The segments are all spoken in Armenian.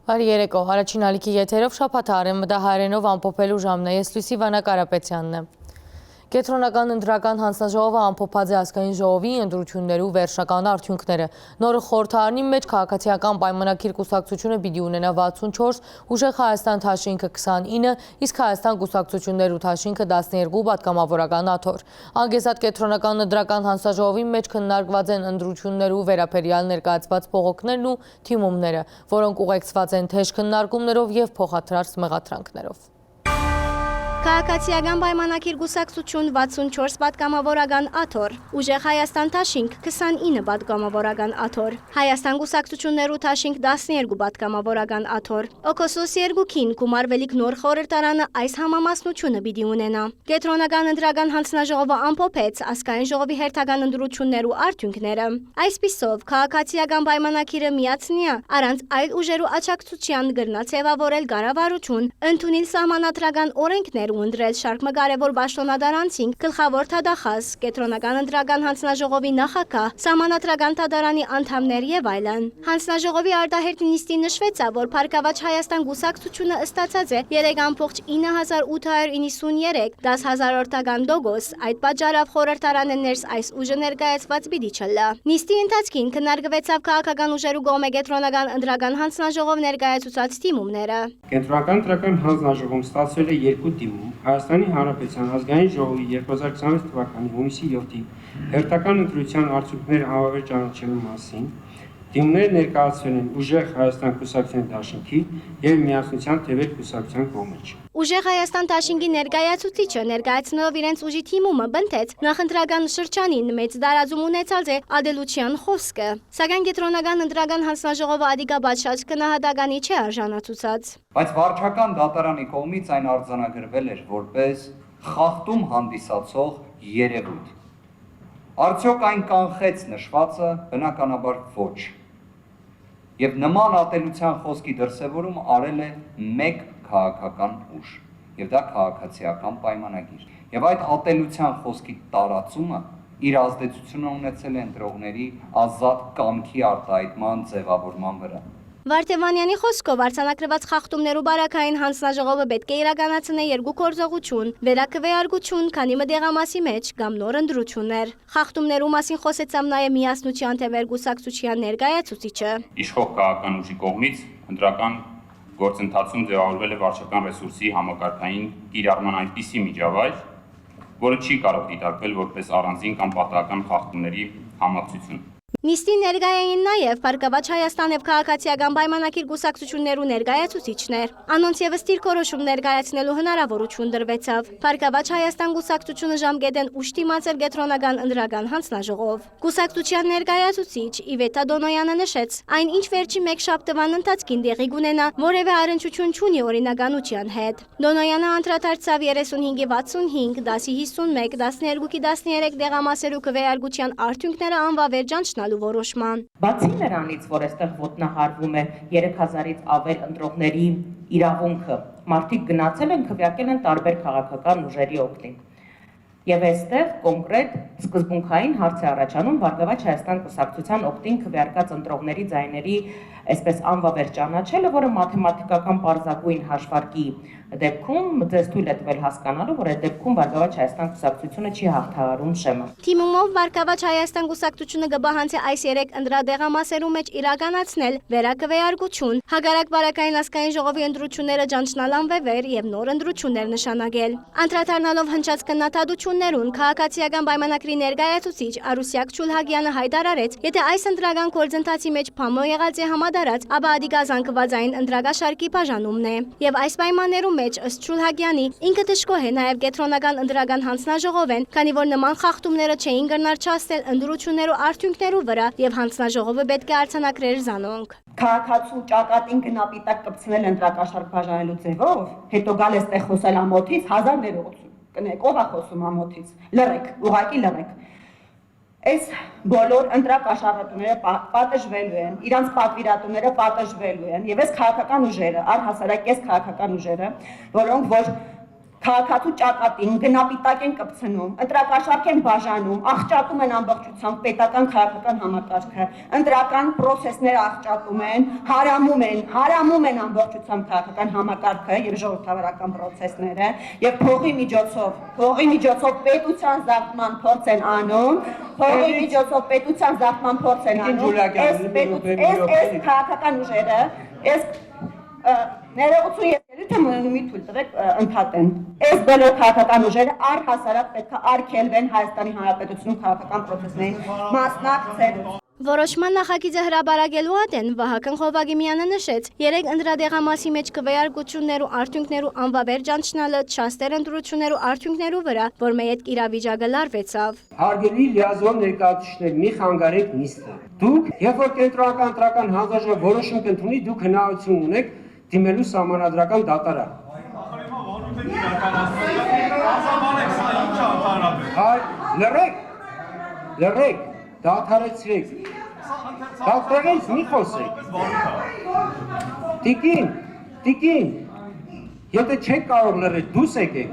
Բարի երեկո, առաջին ալիքի եթերով շաբաթ արևմտահայերենով ամփոփելու ժամն է, ես Լուսի Վանա Կարապետյանն եմ։ Կենտրոնական ընտրական հանձնաժողովը ամփոփած է ազգային ժողովի ընտրություններու վերջնական արդյունքները։ Նոր խորհրդարանի մեջ քաղաքացիական պայմանագիր կուսակցությունը պիտի ունենա 64, Ուժեղ Հայաստան թաշինքը 29, իսկ Հայաստան կուսակցություններու թաշինքը 12 պատգամավորական աթոռ։ Անգեսատ կենտրոնական ընտրական հանձնաժողովի մեջ քննարկված են ընտրություններու վերաբերյալ ներկայացված բողոքներն ու թիմումները, որոնք ուղեկցված են թեժ քննարկումներով եւ փոխադրած մեղադրանքներով։ Քաղաքացիական պայմանագիր կուսակցություն 64 պատգամավորական աթոռ, Ուժեղ Հայաստան թաշինք 29 պատգամավորական աթոռ, Հայաստան կուսակցություններու թաշինք 12 պատգամավորական աթոռ։ Օգոստոս 2-ին Գումարվելիք նոր խորհրդարանը այս համամասնությունը պիտի ունենա։ Կենտրոնական ընտրական հանձնաժողովը ամփոփեց ազգային ժողովի հերթական ընտրություններու արդյունքները։ Այսպիսով քաղաքացիական պայմանագիրը միացնիա առանց այլ ուժերու աջակցության գրնա ձևավորել կառավարություն, ընդունել սահմանադրական օրենքներ ու ընտրել շարք կարևոր պաշտոնատարանցին գլխավոր թադախած, կենտրոնական ընտրական հանձնաժողովի նախագահ, սահմանադրական թադարանի անդամներ եւ այլն։ Հանձնաժողովի արտահերթ նիստին նշվեցա, որ Փառքավաճ Հայաստան կուսակցությունը ստացած է 3,9893 10,000-ական տոկոս, այդ պատճառով խորհրդարանը ներս այս ուժը ներկայացված պիտի չլա։ Նիստի ընթացքին քննարկվեցավ քաղաքական ուժերու կողմէ կենտրոնական ընտրական հանձնաժողով ներկայացուցած թիմումները։ Կենտրոնական ընտրական հանձնաժողովում ստացվել է 2 թիմում։ Հայաստանի Հանրապետության ազգային ժողովի 2026 թվականի հունիսի 7-ի հերթական ընտրության արդյունքները համավեր ճանաչելու մասին թիմները ներկայացվել են Ուժեղ Հայաստան կուսակցության դաշինքի եւ Միասնության թևեր կուսակցության կողմից։ Ուժեղ Հայաստան դաշինքի ներկայացուցիչը ներկայացնելով իրենց ուժի թիմումը բնթեց նախընտրական շրջանին մեծ տարածում ունեցած է ադելության խոսքը, սակայն կենտրոնական ընտրական հանձնաժողովը ադիկա բաշխած քննադատականի չէ արժանացուցած։ Բայց վարչական դատարանի կողմից այն արձանագրվել էր որպես խախտում հանդիսացող երևույթ։ Արդյոք այն կանխեց նշվածը, բնականաբար ոչ։ Եվ նման ատելության խոսքի դրսևորում արել է մեկ քաղաքական ուժ, եւ դա քաղաքացիական պայմանագիր։ Եվ այդ ատելության խոսքի տարածումը իր ազդեցությունը ունեցել է ընտրողների ազատ կամքի արտահայտման ձևավորման վրա։ Վարդևանյանի խոսքով արձանագրված խախտումներու բարակային հանձնաժողովը պետք է իրականացնե երկու գործողություն՝ վերակվեարկություն, քանի մտեղամասի մեջ կամ նոր ընտրություններ։ Խախտումներու մասին խոսեցավ նաև Միասնության թևեր կուսակցության ներկայացուցիչը։ Իշխող քաղաքական ուժի կողմից ընտրական գործընթացում ձևավորվել է վարչական ռեսուրսի համակարգային կիրառման այնպիսի միջավայր, որը չի կարող դիտարկվել որպես առանձին կամ պատահական խախտումների համակցություն։ Նիստին ներկայ էին նաև Փառքավաճ Հայաստան եւ քաղաքացիական պայմանագիր կուսակցություններու ներկայացուցիչներ։ Անոնց եւս դիրքորոշում ներկայացնելու հնարավորություն դրվեցավ։ Փառքավաճ Հայաստան կուսակցությունը ժամկետեն ուշ դիմացել կենտրոնական ընտրական հանձնաժողով։ Կուսակցության ներկայացուցիչ Իվետա Դոնոյանը նշեց, այն ինչ վերջի մեկ շաբթվան ընթացքին տեղի կունենա, որևէ առնչություն չունի օրինականության հետ։ Դոնոյանը անդրադարձավ 35-65, 10-51, 12-13 դեղամասերու քվեարկության արդյունքները անվավեր ճանչնալու որոշման։ Բացի նրանից, որ այստեղ ոտնահարվում է 3000-ից ավել ընտրողների իրավունքը, մարդիկ գնացել են քվեարկել են տարբեր քաղաքական ուժերի օգտին։ Եվ այստեղ կոնկրետ սկզբունքային հարց է առաջանում Փառքավաճ Հայաստան կուսակցության օգտին քվեարկած ընտրողների ձայների այսպես անվավեր ճանաչելը, որը մաթեմատիկական պարզագույն հաշվարկի դեպքում ձեզ թույլ է տվել հասկանալու, որ այդ դեպքում Փառքավաճ Հայաստան կուսակցությունը չի հաղթահարում շեմը։ Թիմումով Փառքավաճ Հայաստան կուսակցությունը կբահանցի այս 3 ընտրադեղամասերու մեջ իրականացնել վերակվեարկություն, հակառակ բարակային ազգային ժողովի ընտրությունները ճանչնալ անվեվեր եւ նոր ընտրություններ նշանակել։ Անդրադառնալով հնչած քննադատություններուն քաղաքացիական պայմանագրի ներկայացուցիչ Արուսյակ Չուլհագյանը հայտարարեց, եթե այս ընտրական գործընթացի մեջ փամո եղած է համադարած, ապա ադիկա զանգվածային ընտրակաշարքի բաժանումն է։ Եվ այս պայմաններում մեջ ըստ Չուլհագյանի ինքը դժգոհ է նաև կենտրոնական ընտրական հանձնաժողովեն, քանի որ նման խախտումները չէին կրնար չհասնել ընտրություններու արդյունքներու վրա եւ հանձնաժողովը պետք է արձանագրեր զանոնք։ Քաղաքացու ճակատին գնապիտակ կպցնել ընտրակաշարք բաժանելու ձևով, հետո գալ էստեղ խոսել ամոթից 1000 ներողություն կնեք, ով է խոսում ամոթից։ Լռեք, ուղղակի լռեք։ Այս բոլոր ընտրակաշառատուները պատժվելու են, իրանց պատվիրատուները պատժվելու են, եւ այս քաղաքական ուժերը, առհասարակ այս քաղաքական ուժերը, որոնք որ քաղաքացու ճակատին գնապիտակ են կպցնում, ընտրակաշառք են բաժանում, աղճատում են ամբողջությամբ պետական քաղաքական համակարգը, ընտրական պրոցեսները աղճատում են, հարամում են ամբողջությամբ քաղաքական համակարգը եւ ժողովրդավարական պրոցեսները եւ փողի միջոցով պետության զարգման փորձ են անում, այս քաղաքական ուժերը, ներողություն ես ելույթը մնում թույլ տվեք ընդհատեն։ Այս բոլոր քաղաքական ուժերը առհասարակ պետք է արգելվեն Հայաստանի Հանրապետությունում քաղաքական պրոցեսներին մասնակցել։ Որոշման նախագիծը հրապարակելու ատեն Վահագն Խովագիմյանը նշեց, երեք ընդրադեղամասի մեջ քվեարկություններու արդյունքներու անվավեր ճանչնալը չաստեր ընտրություններու արդյունքներու վրա, որ մեյետ իրավիճակը լարվեցավ։ Հարգելի լիազոր ներկայացուցիչներ, մի խանգարեք նիստը։ Դուք, երբ որ կենտրոնական ընտրական հանձնաժողովը որոշում կընդունի, դուք հնարավորություն ունեք դիմելու սահմանադրական դատարան։ Լռեք, դադարեցրեք։ Դադարեցրեք, մի խոսեք։ Տիկին, եթե չեք կարող լռել, դուս եկեք։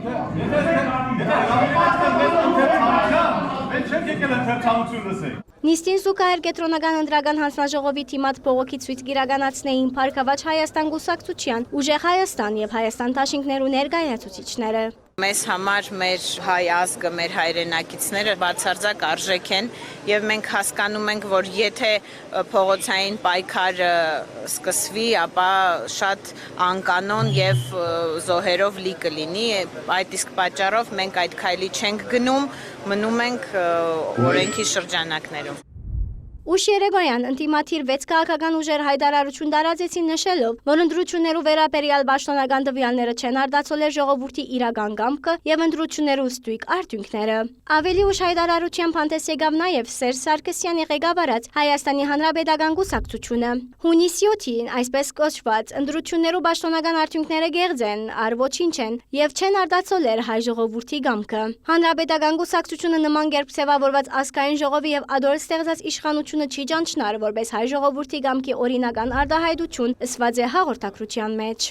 Նիստին զուգահեռ կենտրոնական ընտրական հանձնաժողովի թիմած բողոքի ցույց կիրականացնեին Փառքավաճ Հայաստան կուսակցության, Ուժեղ Հայաստան եւ Հայաստան Դաշինքներու ներկայացուցիչները։ Մեզ համար մեր հայ ազգը, մեր հայրենակիցները բացարձակ արժեք են եւ մենք հասկանում ենք, որ եթե փողոցային պայքարը սկսվի, ապա շատ անկանոն եւ զոհերով լի կլինի, այդ իսկ պատճառով մենք այդ քայլի չենք գնում, մնում ենք օրենքի շրջանակներում։ Ուշ երեկոյան ընտիմաթիր 6 քաղաքական ուժեր հայտարարություն տարածեցին նշելով, որ ընտրություններու վերաբերյալ պաշտոնական տվյալները չեն արտացոլել ժողովրդի իրական կամքը եւ ընտրություններու ստույգ արդյունքները։ Ավելի ուշ հայտարարությամբ հանդես եկավ նաեւ Սերժ Սարգսյանի ղեկավարած Հայաստանի Հանրապետական կուսակցությունը։ Հունիսի 7-ին այսպես կոչված ընտրություններու պաշտոնական արդյունքները գեղձ են, ոչինչ են եւ չեն արտացոլել հայ ժողովրդի կամքը։ Հանրապետական կուսակցությունը նման կերպ ձևավորված ազգային ժողովի եւ ադոր ստեղծած իշխանություն չի ճանչնար, որպես հայ ժողովրդի կամքի օրինական արտահայտություն ըսված է հաղորդակցության մեջ։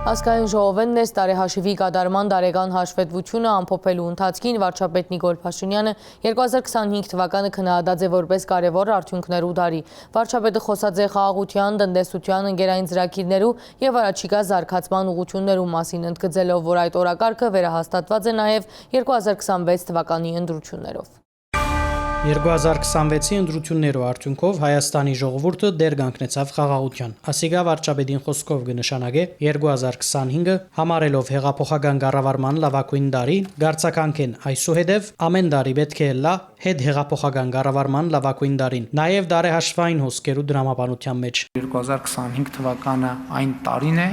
Ազգային ժողովն այս տարեհաշիվի կատարման տարեկան հաշվետվությունը ամփոփելու ընթացքին վարչապետ Նիկոլ Փաշինյանը 2025 թվականը քննադատած է որպես կարևոր արդյունքներու տարի։ Վարչապետը խոսած է խաղաղության, տնտեսության, ընկերային ծրագիրներու եւ առաջիկա զարգացման ուղղություններու մասին, ընդգծելով, որ այդ օրակարգը վերահաստատված է նաեւ 2026 թվականի ընտրություններով։ 2026-ի ընտրություններու արդյունքով Հայաստանի ժողովուրդը դեր կանգնեցավ խաղաղության։ Ասիգա վարչապետին խոսքով կնշանակե 2025-ը համարելով հեղափոխական կառավարման լավագույն տարի, գարցականքեն այսուհետև ամեն տարի պետք է լա հետ հեղափոխական կառավարման լավագույն տարին։ Նաև դարեհաշվային հոսքերու դրամաբանության մեջ 2025 թվականը այն տարին է,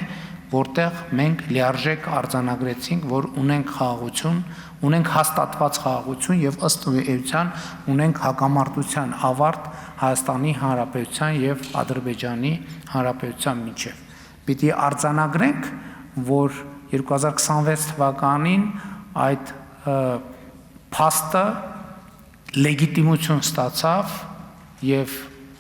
որտեղ մենք լիարժեք արձանագրեցինք, որ ունենք խաղաղություն, ունենք հաստատված խաղաղություն եւ ըստ էության ունենք հակամարտության ավարտ Հայաստանի Հանրապետության եւ Ադրբեջանի Հանրապետության միջեւ։ Պիտի արձանագրենք, որ 2026 թվականին այդ փաստը լեգիտիմություն ստացավ եւ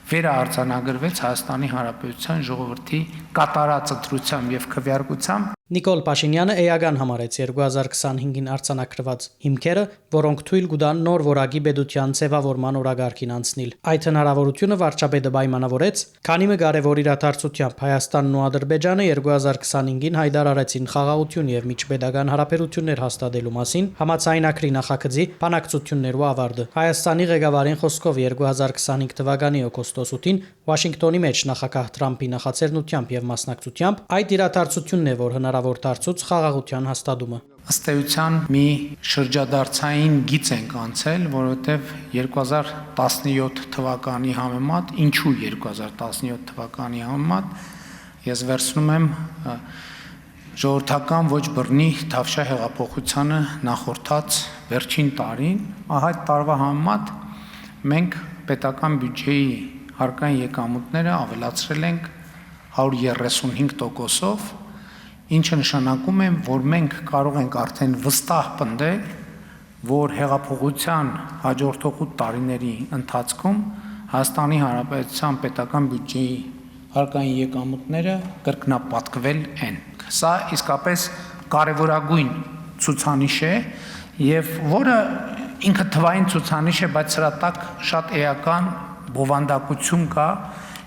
վերաարձանագրվեց Հայաստանի Հանրապետության ժողովրդի կատարած ընտրությամբ եւ քվեարկությամբ։ Նիկոլ Փաշինյանը էական համարեց 2025-ին արձանագրված հիմքերը, որոնք թույլ կտան նոր որակի պետության ձևավորման օրագարկին անցնել։ Այդ հնարավորությունը վարչապետը պայմանավորեց, քանի մը կարևոր իրադարձությամբ Հայաստանն ու Ադրբեջանը 2025-ին հայտարարեցին խաղաղություն եւ միջպետական հարաբերություններ հաստատելու մասին համաձայնագրի նախագծի բանակցություններու ավարտը։ Հայաստանի ղեկավարին խոսքով 2025 թվականի օգոստոս 8-ին Վաշինգտոնի մեջ նախագահ Թրամփի նախաձեռնությամբ եւ մասնակցությամբ այդ իրադարձությունն է, որ հնարավոր դարձուց խաղաղության հաստատումը։ Ըստ էության մի շրջադարձային գիծ ենք անցել, որովհետև 2017 թվականի համեմատ, ինչու 2017 թվականի համեմատ, ես վերցնում եմ ժողովրդական ոչ բռնի Թավշյա հեղափոխությանը նախորդած վերջին տարին, այդ տարվա համեմատ մենք պետական բյուջեի հարկային եկամուտները ավելացրել ենք 135%-ով, ինչը նշանակում է, որ մենք կարող ենք արդեն վստահ պնդել, որ հեղափոխության հաջորդող 8 տարիների ընթացքում Հայաստանի Հանրապետության պետական բյուջեի հարկային եկամուտները կրկնապատկվել են։ Սա իսկապես կարևորագույն ցուցանիշ է եւ որը ինքը թվային ցուցանիշ է, բայց սրա տակ շատ էական բովանդակություն կա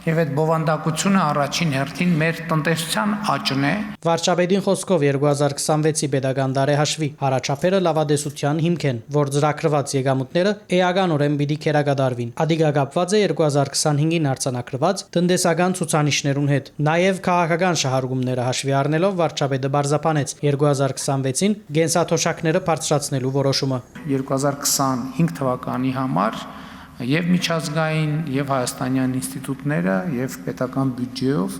եւ այդ բովանդակությունը առաջին հերթին մեր տնտեսության աճն է։ Վարչապետին խոսքով 2026-ի pedagogan տարեհաշվի հարաճապերը լավադեսության հիմք են, որ ծրագրված եկամուտները էականորեն պիտի քերակատարվին։ Ադիգա կապված է 2025-ին արձանագրված տնտեսական ցուցանիշներուն հետ։ Նաեւ քաղաքական շահարկումները հաշվի առնելով վարչապետը բարձրապանեց 2026-ին գենսաթոշակները բարձրացնելու որոշումը։ 2025 թվականի համար եւ միջազգային եւ հայաստանյան ինստիտուտները եւ պետական բյուջեով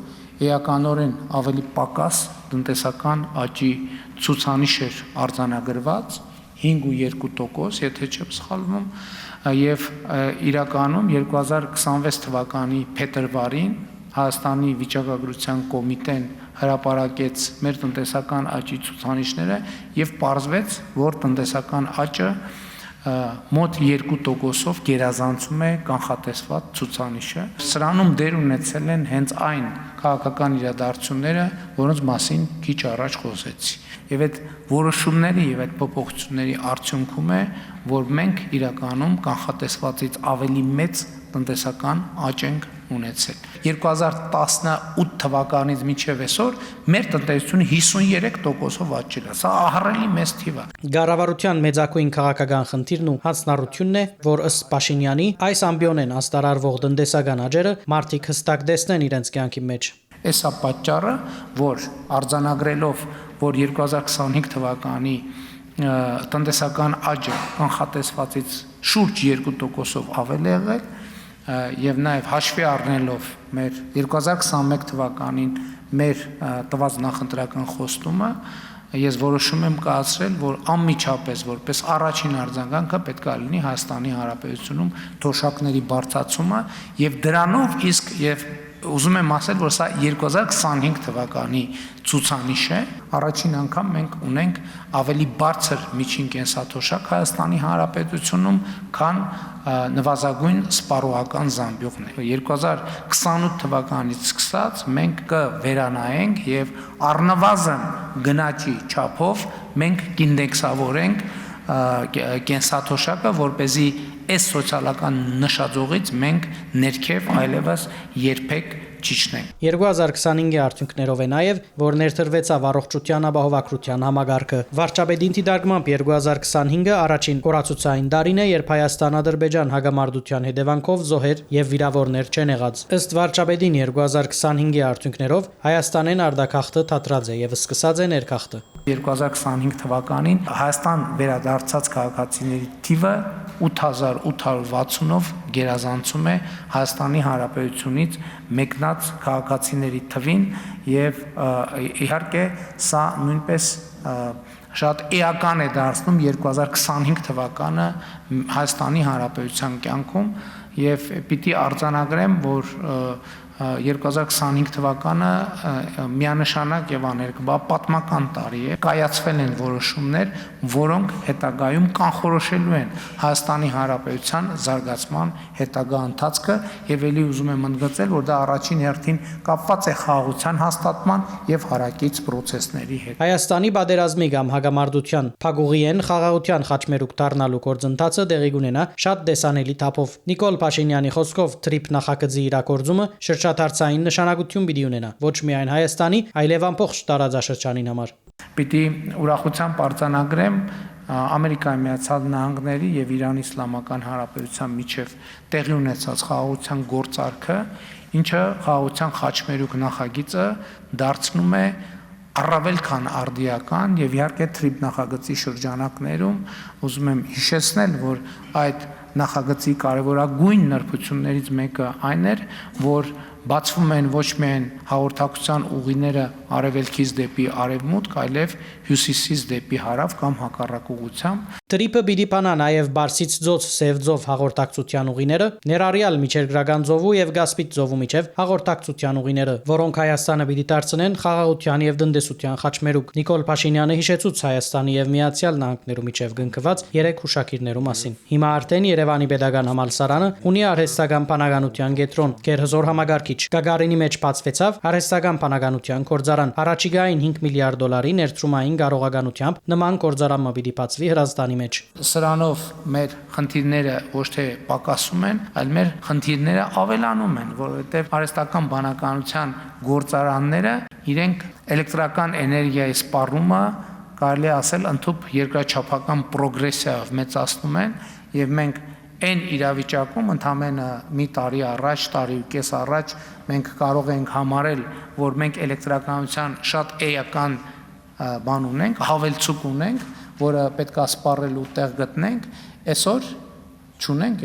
էականորեն ավելի պակաս տնտեսական աճի ցուցանիշ էր արձանագրված 5.2%, եթե չեմ սխալվում, եւ իրականում 2026 թվականի փետրվարին Հայաստանի վիճակագրության կոմիտեն հրապարակեց մեր տնտեսական աճի ցուցանիշները եւ պարզվեց, որ տնտեսական աճը մոտ 2%-ով գերազանցում է կանխատեսված ցուցանիշը։ Սրանում դեր ունեցել են հենց այն քաղաքական իրադարձությունները, որոնց մասին քիչ առաջ խոսեցի։ Եվ այդ որոշումների եւ այդ փոփոխությունների արդյունքում է, որ մենք իրականում կանխատեսվածից ավելի մեծ տնտեսական աճ ենք ունեցել։ 2018 թվականից մինչև այսօր մեր տնտեսությունը 53%-ով աճել է։ Սա ահռելի մեծ թիվ է։ Գարավարության մեծակույն քաղաքական խնդիրն ու հանձնառությունն է, որ ըստ Փաշինյանի այս ամբիոնեն աստարարվող տնտեսական աճերը մարդիկ հստակ տեսնեն իրենց կյանքի մեջ։ Էսա պատճառը, որ արձանագրելով, որ 2025 թվականի տնտեսական աճը կանխատեսվածից շուրջ 2%-ով ավել է եղել, եւ նաեւ հաշվի առնելով մեր 2021 թվականին մեր տված նախընտրական խոստումը, ես որոշում եմ կայացրել, որ անմիջապես որպես առաջին արձագանքը պետք է լինի Հայաստանի Հանրապետությունում թոշակների բարձրացումը եւ դրանով իսկ եւ ուզում եմ ասել, որ սա 2025 թվականի ցուցանիշ է։ Առաջին անգամ մենք ունենք ավելի բարձր միջին կենսաթոշակ Հայաստանի Հանրապետությունում, քան նվազագույն սպառողական զամբյուղն է։ 2028 թվականից սկսած մենք կվերանայենք եւ առնվազն գնաճի չափով մենք կինդեքսավորենք կենսաթոշակը, որպեսզի այս սոցիալական նշաձողից մենք ներքև այլևս երբեք չիջնենք։ 2025-ի արդյունքներով է նաև, որ ներդրվեցավ առողջության ապահովագրության համագարքը։ Վարչապետին դիտարկմամբ 2025-ը առաջին օրացուցային տարին է, երբ Հայաստան-Ադրբեջան հագամարտության հետևանքով զոհեր եւ վիրավորներ չեն եղած։ Ըստ վարչապետին 2025-ի արդյունքներով Հայաստանեն արտագաղթը թատրած է եւ սկսած է ներքաղթը։ 2025 թվականին Հայաստան վերադարձած քաղաքացիների թիվը 8860-ով գերազանցում է Հայաստանի Հանրապետությունից մեկնած քաղաքացիների թվին եւ իհարկե սա նույնպես շատ էական է դարձնում 2025 թվականը Հայաստանի Հանրապետության կյանքում եւ պիտի արձանագրեմ, որ 2025 թվականը միանշանակ եւ աներկբա պատմական տարի է։ Կայացվել են որոշումներ, որոնք հետագայում կանխորոշելու են Հայաստանի Հանրապետության զարգացման հետագա ընթացքը եւ ելի ուզում եմ ընդգծել, որ դա առաջին հերթին կապված է խաղաղության հաստատման եւ հարակից process-ների հետ։ Հայաստանի պատերազմի կամ հագամարտության փակուղիեն խաղաղության խաչմերուկ դառնալու գործընթացը տեղի կունենա շատ տեսանելի թափով։ Նիկոլ Փաշինյանի խոսքով TRIP նախագծի իրագործումը շրջադարձային նշանակություն պիտի ունենա ոչ միայն Հայաստանի, այլև ամբողջ տարածաշրջանին համար։ Պիտի ուրախությամբ արձանագրեմ Ամերիկայի Միացյալ Նահանգների եւ Իրանի Իսլամական Հանրապետության միջև տեղի ունեցած խաղաղության գործարքը, ինչը խաղաղության խաչմերուկ նախագիծը դարձնում է առավել քան արդիական եւ իհարկե TRIP նախագծի շրջանակներում ուզում եմ հիշեցնել, որ այդ նախագծի կարևորագույն նրբություններից մեկը այն էր, որ բացվում են ոչ միայն հաղորդակցության ուղիները արևելքից դեպի արևմուտք, այլև հյուսիսից դեպի հարավ կամ հակառակ ուղղությամբ Տրիպը բիդիպանա նաև Բարսից ձոց Սև ձով հաղորդակցության ուղիները, ներառյալ Միջերգրական ձովու եւ Գասպիտ ձովու միջև հաղորդակցության ուղիները, որոնք Հայաստանը պիտի դարձնեն խաղաղության եւ տնտեսության խաչմերուկ։ Նիկոլ Փաշինյանը հիշեցուց Հայաստանի եւ Միացյալ Նահանգներու միջև գնկված 3 հուշագիրներու մասին։ Հիմա արդեն Երևանի Պետական համալսարանը ունի արհեստական բանականության կենտրոն, գերհզոր համագարկիչ։ Գագարինի մեջ բացվեցավ արհեստական բանականության գործարան։ Առաջիկային $5 միլիարդ ներդրումային կարողականությամբ նման գործարանը պիտի բացվի Հրազդանի մեջ։ Սրանով մեր խնդիրները ոչ թե պակասում են, այլ մեր խնդիրները ավելանում են, որովհետև արհեստական բանականության գործարանները իրենք էլեկտրական էներգիայի սպառումը կարելի ասել ընդհանուր երկրաչափական պրոգրեսիայով մեծացնում են եւ մենք այն իրավիճակում ընդամենը մի տարի առաջ, տարի ու կես առաջ մենք կարող ենք համարել, որ մենք էլեկտրականության շատ էական բան ունենք, հավելցուկ ունենք, որը պետք է սպառելու տեղ գտնենք, այսօր չունենք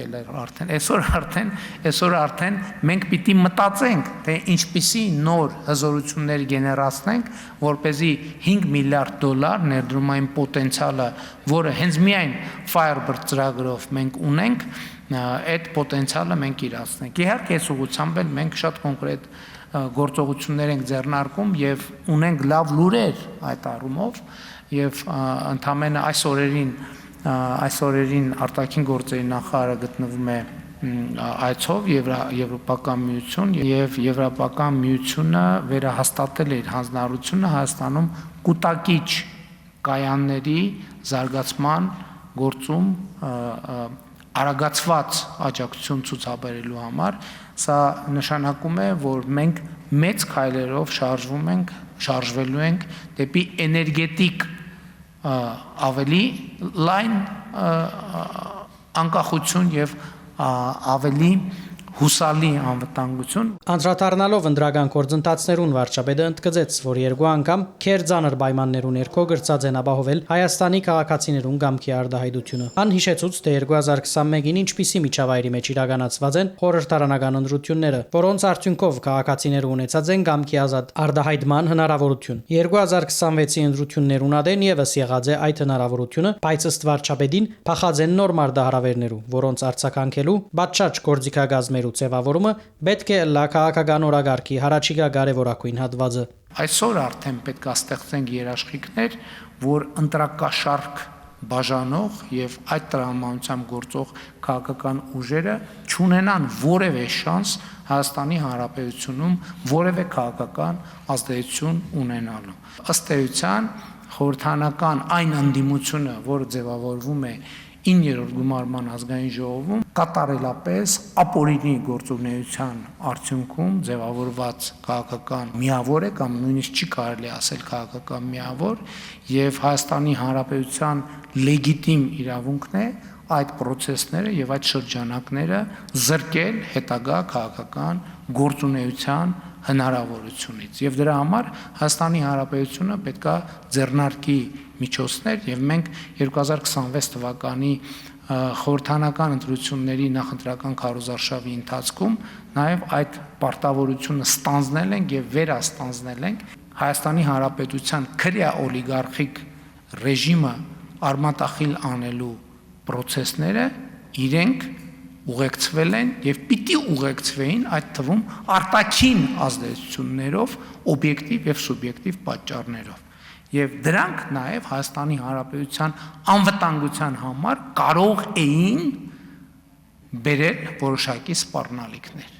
այսօր արդեն մենք պիտի մտածենք, թե ինչպիսի նոր հզորություններ գեներացնենք, որպեսզի $5 միլիարդ ներդրումային պոտենցիալը, որը հենց միայն Firebird ծրագրով մենք ունենք, այդ պոտենցիալը մենք իրացնենք։ Իհարկե, այս ուղղությամբ էլ մենք շատ կոնկրետ գործողություններ ենք ձեռնարկում եւ ունենք լավ լուրեր այդ առումով եւ ընդամենը այս օրերին արտաքին գործերի նախարարը գտնվում է այցով Եվրոպական միություն եւ Եվրոպական միությունը վերահաստատել է իր հանձնարարությունը Հայաստանում կուտակիչ կայանների զարգացման գործում արագացված աջակցություն ցուցաբերելու համար, սա նշանակում է, որ մենք մեծ քայլերով շարժվելու ենք դեպի էներգետիկ ավելի լայն անկախություն եւ ավելի հուսալի անվտանգություն։ Անդրադառնալով ընդրական գործընթացներուն վարչապետը ընդգծեց, որ երկու անգամ քերձանր պայմաններու ներքո գրծած են ապահովել Հայաստանի քաղաքացիներուն կամքի արտահայտությունը։ Ան հիշեցուց, թե 2021-ին ինչպիսի միջավայրի մեջ իրականացված են խորհրդարանական ընտրությունները, որոնց արդյունքով քաղաքացիները ունեցած են կամքի ազատ արտահայտման հնարավորություն։ 2026-ի ընտրություններուն ադեն եւս եղած է այդ հնարավորությունը, բայց ըստ վարչապետին փախած են նոր մարտահրավերներու, որոնց արձագանքելու բացճ գործիքագազմեր ձևավորումը պետք է լա քաղաքական օրագարկի հարաճիգա կարևորագույն հատվածը։ Այսօր արդեն պետք է ստեղծենք երաշխիքներ, որ ընտրակաշարք բաժանող եւ այդ տրամաբանությամբ գործող քաղաքական ուժերը չունենան որևէ շանս Հայաստանի Հանրապետությունում որևէ քաղաքական ազդեցություն ունենալու։ Ըստ էության խորհրդանական այն ընդդիմությունը, որը ձևավորվում է 9-րդ գումարման ազգային ժողովում կատարելապես ապօրինի գործունեության արդյունքում ձևավորված քաղաքական միավոր է կամ նույնիսկ չի կարելի ասել քաղաքական միավոր եւ Հայաստանի Հանրապետության լեգիտիմ իրավունքն է այդ process-ները եւ այդ շրջանակները զրկել հետագա քաղաքական գործունեության հնարավորությունից եւ դրա համար Հայաստանի Հանրապետությունը պետքա ձեռնարկի միջոցներ եւ մենք 2026 թվականի խորհրդանական ընտրությունների նախընտրական քարոզարշավի ընթացքում նաեւ այդ պարտավորությունը ստանձնել ենք եւ վերաստանձնել ենք Հայաստանի Հանրապետության քրեա օլիգարխիկ ռեժիմը արմատախիլ անելու process-ները իրենք ուղեկցվել են եւ պիտի ուղեկցվեին այդ թվում արտաքին ազդեցություններով, օբյեկտիվ եւ սուբյեկտիվ պատճառներով։ Եվ դրանք նաեւ Հայաստանի Հանրապետության անվտանգության համար կարող էին բերել որոշակի սպառնալիքներ։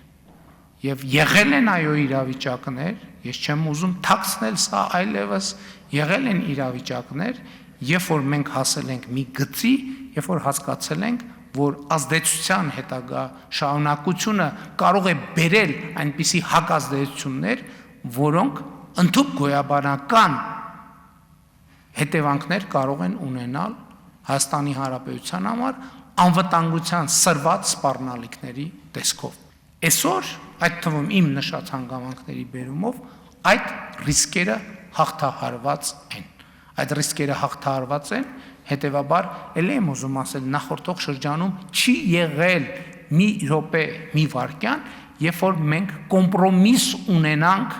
Եվ եղել են այո իրավիճակներ, ես չեմ ուզում թաքցնել սա այլևս, եղել են իրավիճակներ, երբ որ մենք հասել ենք մի գծի, երբ որ հասկացել ենք, որ ազդեցության հետագա շարունակությունը կարող է բերել այնպիսի հակազդեցություններ, որոնք ընդհանուր գոյաբանական հետևանքներ կարող են ունենալ Հայաստանի Հանրապետության համար անվտանգության սրված սպառնալիքների տեսքով։ Այսօր այդ թվում իմ նշած հանգամանքների բերումով այդ ռիսկերը հաղթահարված են։ Այդ ռիսկերը հաղթահարված են, հետևաբար ելի եմ ուզում ասել նախորդող շրջանում չի եղել մի րոպե, մի վայրկյան, երբ որ մենք կոմպրոմիս ունենանք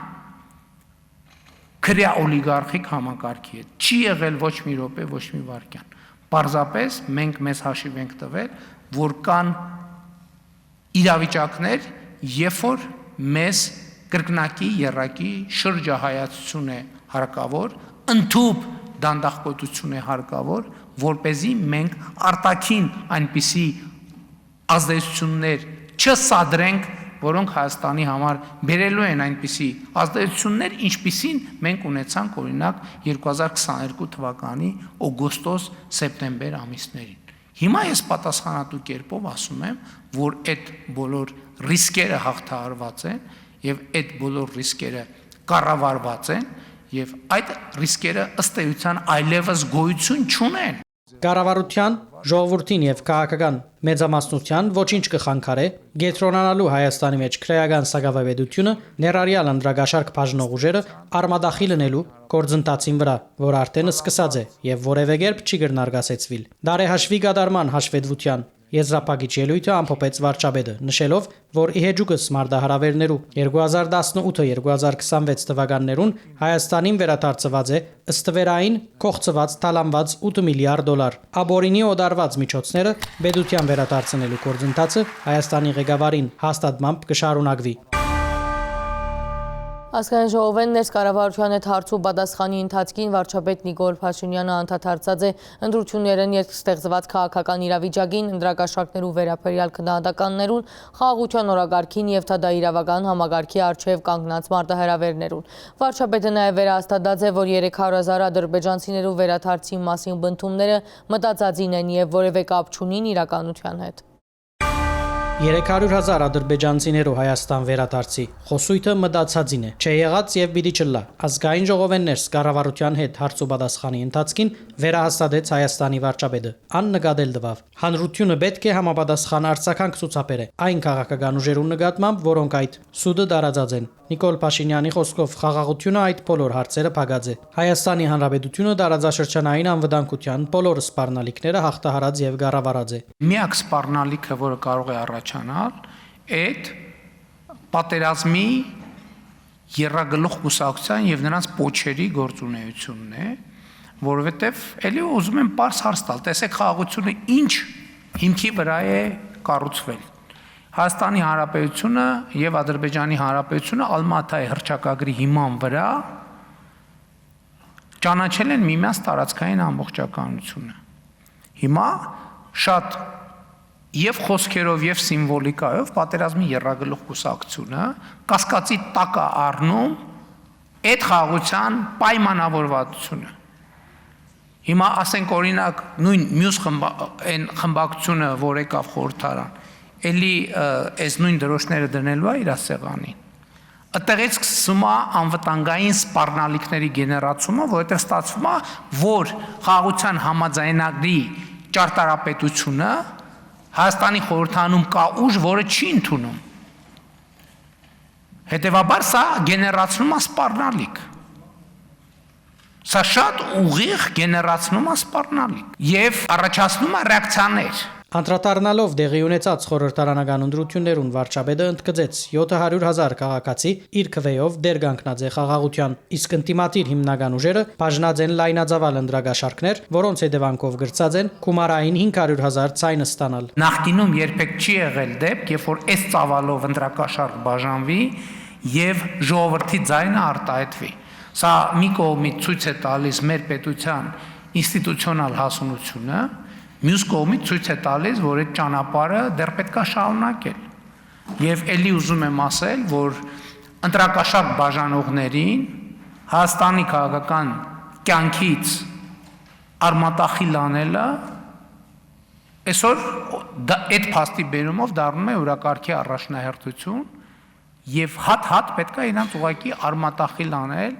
քրեա օլիգարխիկ համակարգի հետ։ Չի եղել ոչ մի րոպե, ոչ մի վայրկյան։ Պարզապես մենք մեզ հաշիվ ենք տվել, որ կան իրավիճակներ, երբ որ մեզ կրկնակի եռակի շրջահայացություն է հարկավոր, ընդհուպ դանդաղկոտություն է հարկավոր, որպեսզի մենք արտաքին այնպիսի ազդեցություններ չսադրենք, որոնք Հայաստանի համար բերելու են այնպիսի ազդեցություններ, ինչպիսին մենք ունեցանք օրինակ 2022 թվականի օգոստոս-սեպտեմբեր ամիսներին։ Հիմա ես պատասխանատու կերպով ասում եմ, որ այդ բոլոր ռիսկերը հաղթահարված են եւ այդ բոլոր ռիսկերը կառավարված են եւ այդ ռիսկերը ըստ էության այլևս գոյություն չունեն։ Կառավարության, ժողովրդին եւ քաղաքական մեծամասնության ոչինչ կխանգարե գետրոնանալու Հայաստանի մեջ քրեական սակավավետությունը ներառյալ անդրագաշարք բաժնող ուժերը արմադախի լնելու գործընթացին վրա, որ արդեն սկսած է եւ որևէ կերպ չի կրնարգասեցվիլ։ Դարեհաշվի կատարման հաշվետվության եզրափակիչ ելույթը ամփոփեց վարչապետը, նշելով, որ ի հեճուկս մարտահրավերներու 2018-2026 թվականներուն Հայաստանին վերադարձված է ըստվերային կողծված թալանված 8 միլիարդ դոլար։ Աբորինի օդարված միջոցները բեդության վերադարձնելու գործընթացը Հայաստանի ղեկավարին հաստատմամբ կշարունակվի։ Ազգային ժողովեն ներս կառավարության հետ հարցու պատասխանի ընթացքին վարչապետ Նիկոլ Փաշինյանը անդրադարձած է ընտրություններն ստեղծված քաղաքական իրավիճակին, ընտրակաշառքներու վերաբերյալ քննադատականներուն, խաղաղության օրակարգին եւ թադաիրավական համագարքի առջեւ կանգնած մարտահրավերներուն։ Վարչապետը նաեւ վերահաստատած է, որ 300,000 ադրբեջանցիներու վերադարձի մասին բնդումները մտածածին են եւ որևէ կապ չունին իրականության հետ։ 300,000 ադրբեջանցիներու Հայաստան վերադարձի խոսույթը մտածածին է, չէ եղած եւ պիտի չլա։ Ազգային ժողովեն ներս կառավարության հետ հարցու պատասխանի ընթացքին վերահաստատեց Հայաստանի վարչապետը։ Ան նկատել տվավ. հանրությունը պետք է համապատասխան արձագանք ցուցաբերե այն քաղաքական ուժերու նկատմամբ, որոնք այդ սուդը տարածած են։ Նիկոլ Փաշինյանի խոսքով խաղաղությունը այդ բոլոր հարցերը փակած է։ Հայաստանի Հանրապետությունը տարածաշրջանային անվտանգության բոլոր սպառնալիքները հաղթահարած եւ կառավարած է։ Միակ սպառնալիքը, որը կարող է առաջանալ, այդ պատերազմի երրագլուխ կուսակցության եւ նրանց պոչերի գործունեությունն է, որովհետեւ ելի ուզում եմ པարզ հարց տալ, տեսեք խաղաղությունը ինչ հիմքի վրա է կառուցվել։ Հայաստանի Հանրապետությունը եւ Ադրբեջանի Հանրապետությունը Ալմատայի հռչակագրի հիման վրա ճանաչել են միմյանց տարածքային ամբողջականությունը։ Հիմա շատ եւ խոսքերով եւ սիմվոլիկայով պատերազմի երրագլուխ կուսակցությունը կասկածի տակ է առնում այդ խաղաղության պայմանավորվածությունը։ Հիմա ասենք օրինակ նույն մյուս խմբակցությունը, որ եկավ խորհրդարան, էլի այս նույն դրոշները դնելու է իր սեղանին։ Այդտեղից սկսում է անվտանգային սպառնալիքների գեներացումը, որովհետև ստացվում է, որ խաղաղության համաձայնագրի ճարտարապետությունը Հայաստանի խորհրդանում կա ուժ, որը չի ընդունում։ Հետևաբար սա գեներացնում է սպառնալիք։ Սա շատ ուղիղ գեներացնում է սպառնալիք եւ առաջացնում է ռեակցիաներ։ Անդրադառնալով դեղի ունեցած խորհրդարանական ընտրություններուն վարչապետը ընդգծեց 700,000 քաղաքացի իր քվեով դեր կանգնած է խաղաղության, իսկ ինտիմատիր հիմնական ուժերը բաժնած են լայնածավալ ընտրակաշառքներ, որոնց հետևանքով գրծած են գումարային 500,000 ցայնը ստանալ։ Նախկինում երբեք չի եղել դեպք, երբ որ այս ծավալով ընտրակաշառք բաժանվի եւ ժողովրդի ձայնը արտահայտվի։ Սա մի կողմից ցույց է տալիս մեր պետության ինստիտուցիոնալ հասունությունը, մյուս կողմից ցույց է տալիս, որ այդ ճանապարհը դեռ պետք է շարունակել։ Եվ ելի ուզում եմ ասել, որ ընտրակաշառք բաժանողներին Հայաստանի քաղաքական կյանքից արմատախիլ անելը այսօր այդ փաստի բերումով դառնում է օրակարգի առաջնահերթություն եւ հատ-հատ պետք է իրանց ուղղակի արմատախիլ անել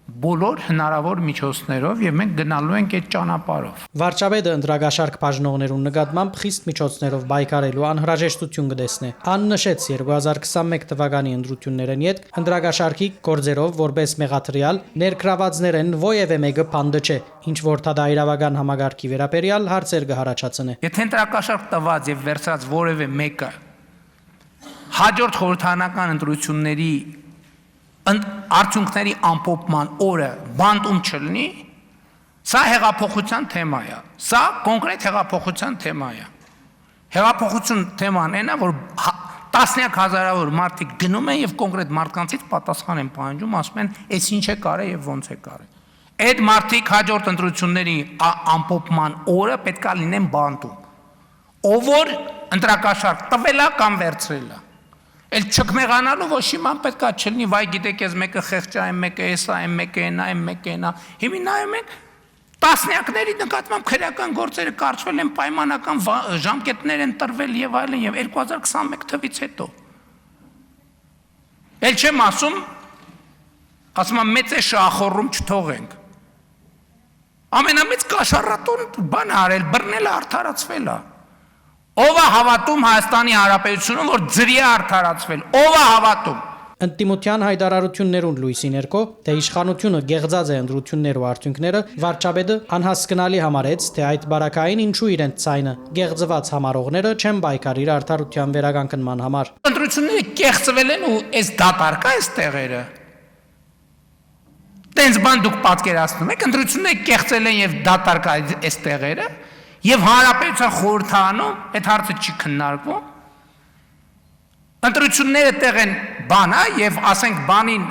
բոլոր հնարավոր միջոցներով եւ մենք գնալու ենք այդ ճանապարհով։ Վարչապետը ընտրակաշառք բաժնողներուն նկատմամբ խիստ միջոցներով բայկարելու անհրաժեշտություն կտեսնե։ Ան նշեց 2021 թվականի ընտրություններն յետ ընտրակաշառքի գործերով որպես մեղադրյալ ներգրավվածներեն ովևէ մեկը փանդը չէ, ինչ որ թադաիրավական համագարքի վերաբերյալ հարցեր կհարաճացնե։ Եթե ընտրակաշառք տված եւ վերցրած որևէ մեկը հաջորդ խորհրդարանական ընտրությունների արդյունքների ամփոփման օրը բանտում չլինի, Սա հեղափոխության թեմա է։ Սա կոնկրետ հեղափոխության թեմա է։ Հեղափոխություն թեման այնա, որ տասնյակ հազարավոր մարդիկ գնում են եւ կոնկրետ մարդկանցից պատասխան են պահանջում, ասում են, «Էս ինչ է կարել եւ ոնց է կարել»։ Այդ մարդիկ հաջորդ ընտրությունների ամփոփման օրը պետքա լինեն բանտում։ Ով որ ընտրակաշարք տվել է կամ վերցրել է։ Էլ չկմեղանալու ոչ իման պետքա չլինի, վայ գիտեք, ես մեկը խեղճ է, մեկը էս է, մեկը այնա, մեկը այնա։ Հիմա նայում եք տասնյակների նկատմամբ քրեական գործերը կարճվել են, պայմանական ժամկետներ են տրվել եւ այլն եւ 2021 թվից հետո։ Էլ չեմ ասում մեծ է շախորում չթողենք։ Ամենամեծ կաշառատուն բան արել, բռնել արդարացվել է։ Ով է հավատում Հայաստանի Հանրապետությունում, որ ձրի է արդարացվել։ Ով է հավատում։ Ընդդիմության հայտարարություններուն լույսի ներքո, թե իշխանությունը գեղձած է ընտրություններու արդյունքները, վարչապետը անհասկանալի համարեց, թե այդ բարակային ինչու իրենց ցայնը գեղձված համարողները չեն բայկարիր արդարության վերականգնման համար։ Ընտրությունները կեղծվել են ու այս դատարկա այս տեղերը։ Տենց բան դուք պատկերացնում եք, ընտրությունները կեղծել են եւ դատարկա այս տեղերը, եւ Հանրապետության խորհրդանում այդ հարցը չի քննարկվում։ Ընտրությունները տեղ են բան է եւ ասենք բանին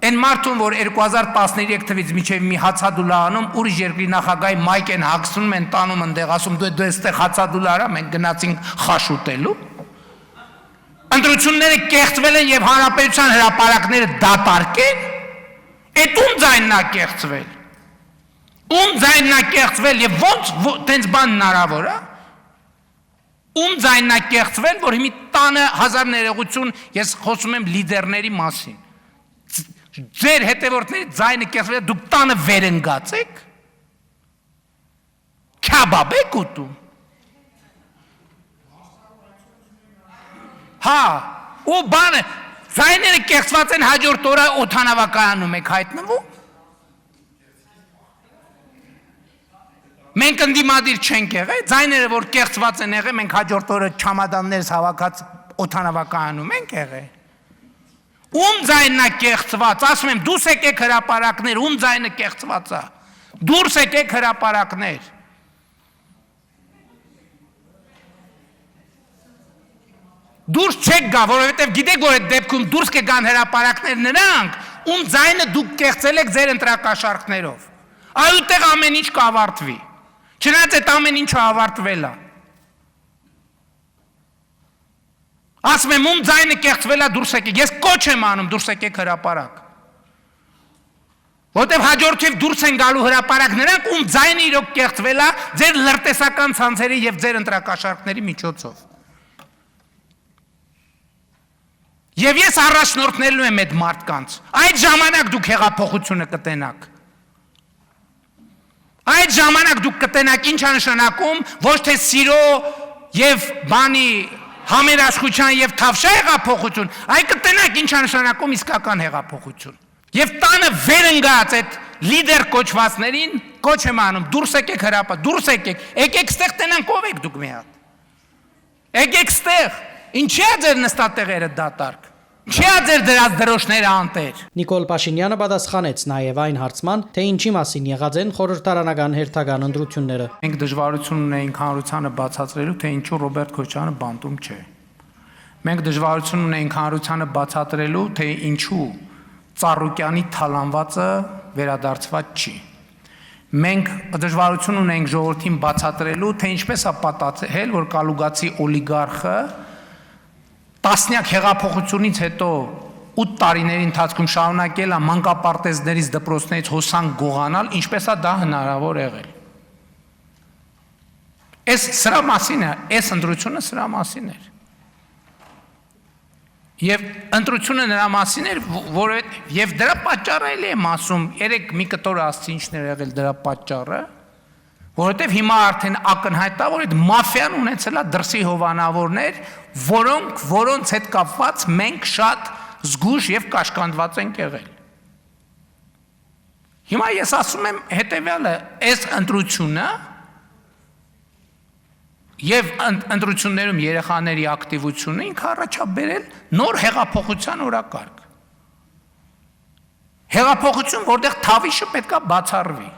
այն մարդուն, որ 2013 թվից մինչեւ մի հացադուլա անում, ուրիշ երկրի նախագահի մայք են հագցնում են տանում ընդեղ, ասում դու այստեղ հացադուլա արա, մենք գնացինք խաշ ուտելու։ Ընտրությունները կեղծվել են եւ Հանրապետության հրապարակները դատարկեն, այդ ում ձայնն է կեղծվել։ Ում ձայնն է կեղծվել եւ ոնց տենց բան հնարավոր է։ Ում ձայնն է կեղծվել, որ հիմի տանը հազար ներողություն, ես խոսում եմ լիդերների մասին։ Ձեր հետևորդների ձայնը կեղծվել, դուք տանը վերընկած եք։ Քաբաբ եք ուտում։ Հա, ու բանը, ձայները կեղծված են հաջորդ օրը օդանավակայանում եք հայտնվում։ Մենք ընդդիմադիր չենք եղել, ձայները որ կեղծված են եղել, մենք հաջորդ օրը չամադաններս հավաքած օդանավակայանում ենք եղել։ Ում ձայնն է կեղծված, ասում եմ, դուրս եկեք հրապարակներ, ում ձայնը կեղծված է։ Դուրս եկեք հրապարակներ։ Դուրս չեք գա, որովհետև գիտեք, որ այդ դեպքում դուրս կգան հրապարակներ նրանք, ում ձայնը դուք կեղծել եք ձեր ընտրակաշառքներով։ Այդտեղ ամեն ինչ կավարտվի։ Չնայած այդ ամեն ինչը ավարտվել է։ Ասում եմ, ում ձայնը կեղծվել է դուրս եկեք, ես կոչ եմ անում դուրս եկեք հրապարակ։ Որտեվ հաջորդիվ դուրս են գալու հրապարակ նրանք, ում ձայնը իրոք կեղծվել է ձեր լրտեսական ցանցերի եւ ձեր ընտրակաշառքների միջոցով։ Եվ ես առաջնորդնելու եմ այդ մարդկանց։ Այդ ժամանակ դուք հեղափոխությունը կտենաք։ Այդ ժամանակ դուք կտենաք ինչ է նշանակում ոչ թե սիրո եւ բանի համերաշխության եւ թավշա հեղափոխություն, այլ կտենաք ինչ է նշանակում իսկական հեղափոխություն։ Եվ տանը վերընկած այդ լիդեր կոչվածներին կոչ եմ անում, դուրս եկեք հրապարակ, դուրս եկեք ստեղ տենանք ով եք դուք մի հատ։ Եկեք ստեղ, ինչի՞ է ձեր նստատեղերը դատարկ։ Չի ածեր դրած դրոշները անտեր։ Նիկոլ Փաշինյանը պատասխանեց նաև այն հարցման, թե ինչի մասին եղած են խորհրդարանական հերթական ընտրությունները։ Մենք դժվարություն ունեինք հանրությանը բացատրելու, թե ինչու Ռոբերտ Քոչարյանը բանտում չէ։ Մենք դժվարություն ունեինք հանրությանը բացատրելու, թե ինչու Ծառուկյանի թալանվածը վերադարձված չի։ Մենք դժվարություն ունենք ժողովրդին բացատրելու, թե ինչպես է պատահել, որ կալուգացի օլիգարխը տասնյակ հեղափոխությունից հետո 8 տարիների ընթացքում շարունակել է մանկապարտեզներից դպրոցներից հոսանք գողանալ, ինչպես է դա հնարավոր եղել։ Այս սրա մասին է, այս ընտրությունը սրա մասին էր։ Եվ ընտրությունը նրա մասին էր, որովհետև եւ դրա պատճառը էլ եմ ասում, երեք մի կտոր ասցի ինչն էր եղել դրա պատճառը, որովհետև հիմա արդեն ակնհայտ է, որ այդ մաֆիան ունեցել է դրսի հովանավորներ, որոնց հետ կապված մենք շատ զգույշ եւ կաշկանդված ենք եղել։ Հիմա ես ասում եմ հետեւյալը, այս ընտրությունը եւ ընտրություններում երեխաների ակտիվությունը ինքը առաջաբերել նոր հեղափոխության օրակարգ։ Հեղափոխություն, որտեղ թավիշը պետքա բացառվի։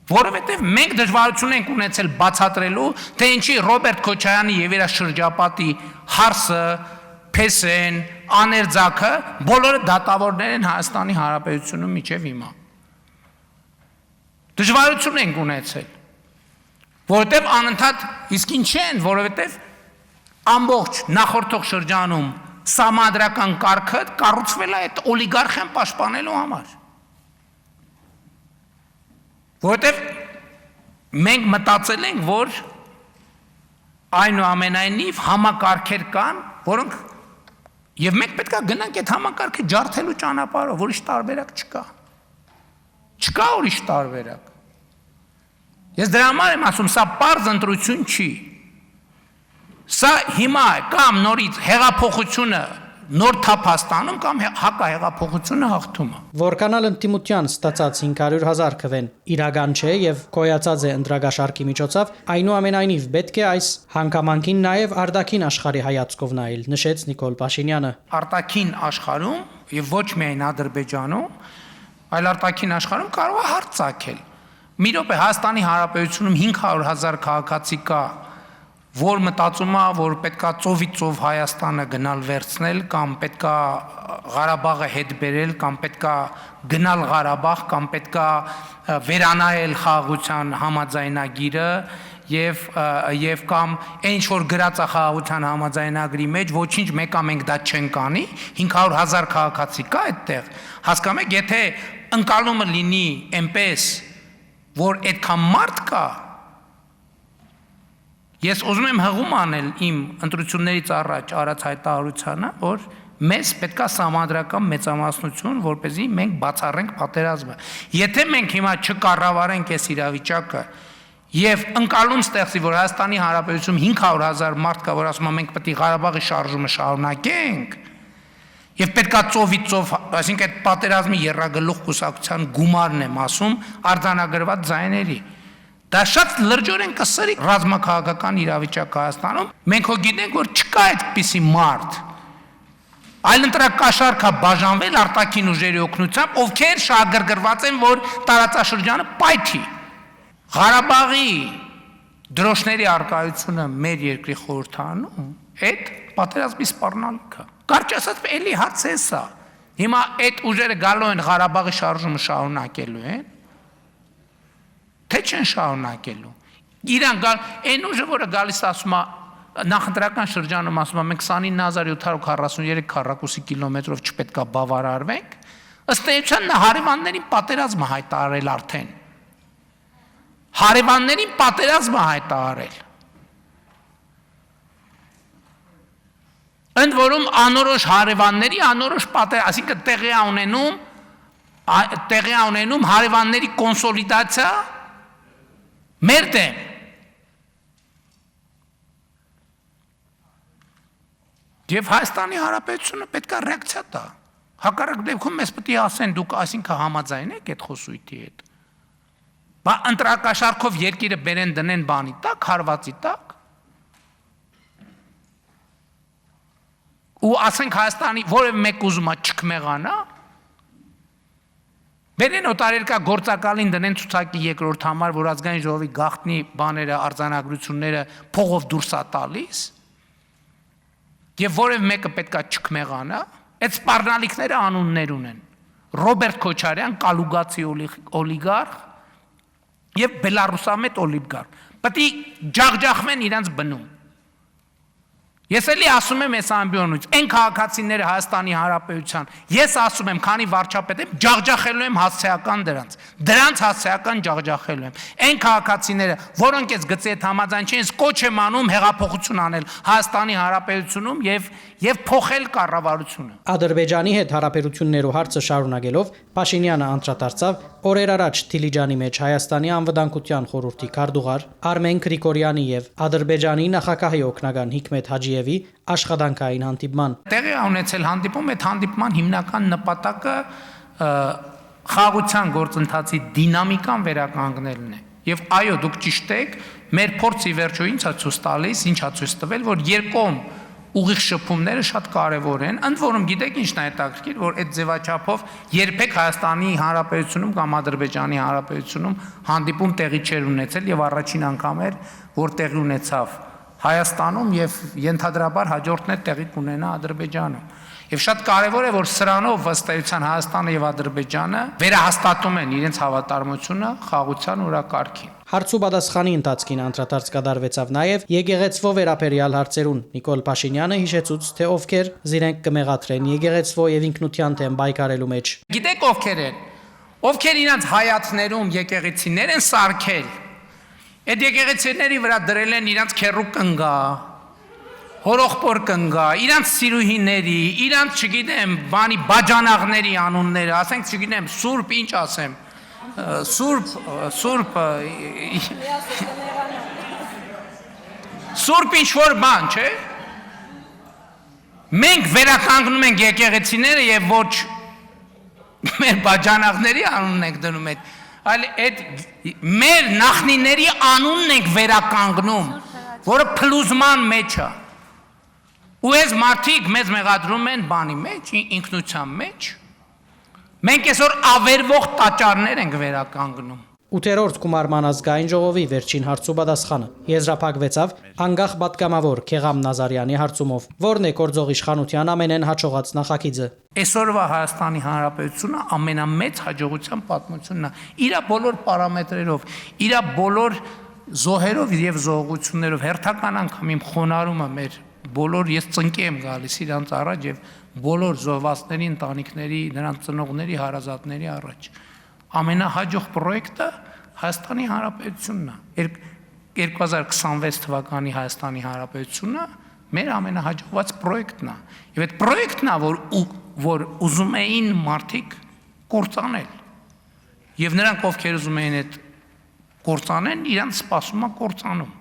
Որովհետև մենք դժվարություն ենք ունեցել բացատրելու, թե ինչի Ռոբերտ Քոչարյանի եւ իր շրջապատի հարսը, փեսեն, աներձակը բոլորը դատավորներ են Հայաստանի Հանրապետությունում միջև հիմա։ Դժվարություն ենք ունեցել, որովհետև անընդհատ իսկ ինչ են, որովհետև ամբողջ նախորդող շրջանում սահմանադրական կարգը կառուցվել է այդ օլիգարխիան պաշտպանելու համար։ Որովհետև մենք մտածել ենք, որ այնուամենայնիվ համակարգեր կան, որոնք եւ մենք պետք է գնանք այդ համակարգը ջարդելու ճանապարհով, ուրիշ տարբերակ չկա։ Չկա ուրիշ տարբերակ։ Ես դրա համար եմ ասում, սա պարզ ընտրություն չի։ Սա հիմա կամ նորից հեղափոխությունը նոր թափաստանում կամ հակահեղափոխությունը հաղթումը։ Որքանալ ընդդիմության ստացած 500,000 քվեն իրական չէ եւ կոյացած է ընդրագաշարքի միջոցով, այնուամենայնիվ պետք է այս հանգամանքին նաեւ արտաքին աշխարհի հայացքով նայել, նշեց Նիկոլ Փաշինյանը։ Արտաքին աշխարհում եւ ոչ միայն Ադրբեջանում, այլ արտաքին աշխարհում կարող է հարց ցակել։ Մի րոպե Հայաստանի Հանրապետությունում 500,000 քաղաքացի կա, որ մտածում է, որ պետքա ծովից ծով Հայաստանը գնալ վերցնել կամ պետքա Ղարաբաղը հետ բերել կամ պետքա գնալ Ղարաբաղ կամ պետքա վերանայել խաղաղության համաձայնագիրը եւ կամ ինչ որ գրած է խաղաղության համաձայնագրի մեջ ոչինչ մեկա մենք դա չենք անի 500,000 քաղաքացի կա այդտեղ հասկանում եք եթե ընկալումը լինի այնպես որ այդքան մարդ կա Ես ուզում եմ հղում անել իմ ընտրություններից առաջ արած հայտարարությանը, որ մեզ պետքա սահմանադրական մեծամասնություն, որպեսզի մենք բացառենք պատերազմը։ Եթե մենք հիմա չկառավարենք այս իրավիճակը եւ ընկալում ստեղծի, որ Հայաստանի Հանրապետությունում 500,000 մարդ կա, որ ասում է մենք պետք է Ղարաբաղի շարժումը շարունակենք, եւ պետքա ծովից ծով, այսինքն այդ պատերազմի եռագլուխ կուսակցության գումարն եմ ասում, արձանագրված ձայների Դա շատ լրջորեն կսրի ռազմաքաղաքական իրավիճակ Հայաստանում, մենք հո գիտենք, որ չկա այդպիսի մարդ, այլ ընտրակաշառք է բաժանվել արտաքին ուժերի օգնությամբ, ովքեր շահագրգռված են, որ տարածաշրջանը պայթի։ Ղարաբաղի դրոշների առկայությունը մեր երկրի խորհրդանում, այդ պատերազմի սպառնալիքը։ Կարճ ասած, էլի հարց է սա։ Հիմա այդ ուժերը գալու են Ղարաբաղի շարժումը շարունակելու են, Թե չեն շարունակելու։ Իրան այն ուժը, որը գալիս ասում է նախընտրական շրջանում ասում է մենք 29743 քառակուսի կիլոմետրով չպետքա բավարարվենք, ըստ էության նա հարևաններին պատերազմը հայտարարել արդեն։ Հարևաններին պատերազմը հայտարարել։ Ընդ որում անորոշ հարևանների անորոշ այսինքն տեղի ունենում հարևանների կոնսոլիդացիա մեր դեմ Եվ Հայաստանի Հանրապետությունը պետք է ռեակցիա տա։ Հակառակ դեպքում մեզ պետք է ասեն դուք այսինքն համաձայն եք այդ խոսույթի հետ։ Բա ընտրակաշառքով երկիրը բերեն դնեն բանի տակ, հարվածի տակ։ Ու ասենք Հայաստանի որևէ մեկ ուզում է չքմեղանա։ Բերեն օտարերկա գործակալին դնեն ցուցակի երկրորդ համար, որ ազգային ժողովի գաղտնի բաները, արձանագրությունները փողով դուրս է տալիս։ Եվ որևէ մեկը պետքա չքմեղանա, այդ սպառնալիքները անուններ ունեն։ Ռոբերտ Քոչարյան, կալուգացի օլիգարխ եւ բելարուսամետ օլիգարխ։ Պետք է ջախջախվեն իրենց բնում։ Ես էլի ասում եմ այս ամբիոնից, այն քաղաքացիները Հայաստանի Հանրապետության, ես ասում եմ, քանի վարչապետ եմ, ջախջախելու եմ հասցեական դրանց հասցեական ջախջախելու եմ։ Այն քաղաքացիները, որոնք այս գծի հետ համաձայն չեն, կոչ եմ անում հեղափոխություն անել Հայաստանի Հանրապետությունում եւ փոխել կառավարությունը։ Ադրբեջանի հետ հարաբերություններու հարցը շարունակելով Փաշինյանը անդրադարձավ օրեր առաջ Թիլիջանի մեջ Հայաստանի անվտանգության խորհրդի քարտուղար Արմեն Գրիգորյանի եւ Ադրբեջանի նախագահի օգնական Հիկմետ Հաջիևի աշխատանքային հանդիպման։ Տեղի ունեցել հանդիպում, այդ հանդիպման հիմնական նպատակը խաղաղության գործընթացի դինամիկան վերականգնելն է։ Եվ այո, դուք ճիշտ եք, մեր փորձի վերջո ինչ է ցույց տալիս, ինչ է ցույց տվել, որ երկկողմ ուղիղ շփումները շատ կարևոր են, ընդ որում գիտեք ինչն է հետաքրքիր, որ այդ ձևաչափով երբեք Հայաստանի Հանրապետությունում կամ Ադրբեջանի Հանրապետությունում հանդիպում տեղի չէր ունեցել եւ առաջին անգամ էր, որ տեղի ունեցավ Հայաստանում եւ ենթադրաբար հաջորդն է տեղի կունենա Ադրբեջանում։ Եվ շատ կարևոր է, որ սրանով ըստ էության Հայաստանը եւ Ադրբեջանը վերահաստատում են իրենց հավատարմությունը խաղաղության օրակարգին։ Հարցու պատասխանի ընթացքին անդրադարձ կատարվեցավ նաև եկեղեցվո վերաբերյալ հարցերուն։ Նիկոլ Փաշինյանը հիշեցուց, թե ովքեր զիրենք կմեղադրեն եկեղեցվո եւ ինքնության թեմ բայկարելու մեջ։ Գիտեք ովքեր են։ Ովքեր իրանց հայացներում եկեղեցիներ են սարքել։ Այդ եկեղեցիների վրա դրել են իրանց քերու կնգա, հորոխբոր կնգա, իրանց սիրուհիների, իրանց չգիտեմ, բանի բաժանաղների անունները, ասենք չգիտեմ, Սուրբ ինչ ասեմ, Սուրբ ինչ-որ բան, չէ։ Մենք վերականգնում ենք եկեղեցիները եւ ոչ մեր բաժանաղների անունն ենք դնում այդ, այլ այդ մեր նախնիների անունն ենք վերականգնում, որը փլուզման մեջ է։ Ու այս մարդիկ մեզ մեղադրում են բանի մեջ, ինքնության մեջ։ Մենք այսօր ավերվող տաճարներ ենք վերականգնում։ 8-րդ Գումարման ազգային ժողովի վերջին հարցու պատասխանը եզրափակվեցավ անկախ պատգամավոր Քեղամ Նազարյանի հարցումով, որն է գործող իշխանության ամենեն հաջողած նախագիծը։ Այսօրվա Հայաստանի Հանրապետությունը ամենամեծ հաջողության պատմությունն է։ Իր բոլոր պարամետրերով, իր բոլոր զոհերով եւ զողություններով հերթական անգամ իմ խոնարհումը մեր բոլոր ես ծնկի եմ գալիս իրանց առաջ եւ բոլոր զոհվածների ընտանիքների, նրանց ծնողների, հարազատների առաջ։ Ամենահաջող պրոյեկտը Հայաստանի Հանրապետությունն է։ 2026 թվականի Հայաստանի Հանրապետությունը մեր ամենահաջողված պրոյեկտն է։ Եվ այդ պրոյեկտն է, որ ուզում էին մարդիկ կործանել։ Եվ նրանք ովքեր ուզում էին այդ կործանեն, իրանց սպասում է կործանում։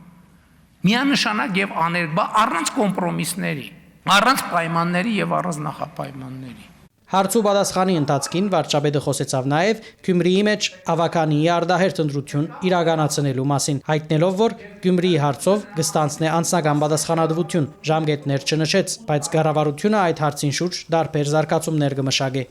Միանշանակ եւ աներկբա առանց կոմպրոմիսների, առանց պայմանների եւ առանց նախապայմանների։ Հարցու պատասխանի ընթացքին վարչապետը խոսեցավ նաև Գյումրիի մեջ ավականիի արդահերթ ընտրություն իրականացնելու մասին, հայտնելով, որ Գյումրիի հարցով կստանձնի անձնական պատասխանատվություն, ժամկետներ չնշեց, բայց կառավարությունը այդ հարցին շուրջ տարբեր զարգացումներ կմշակի։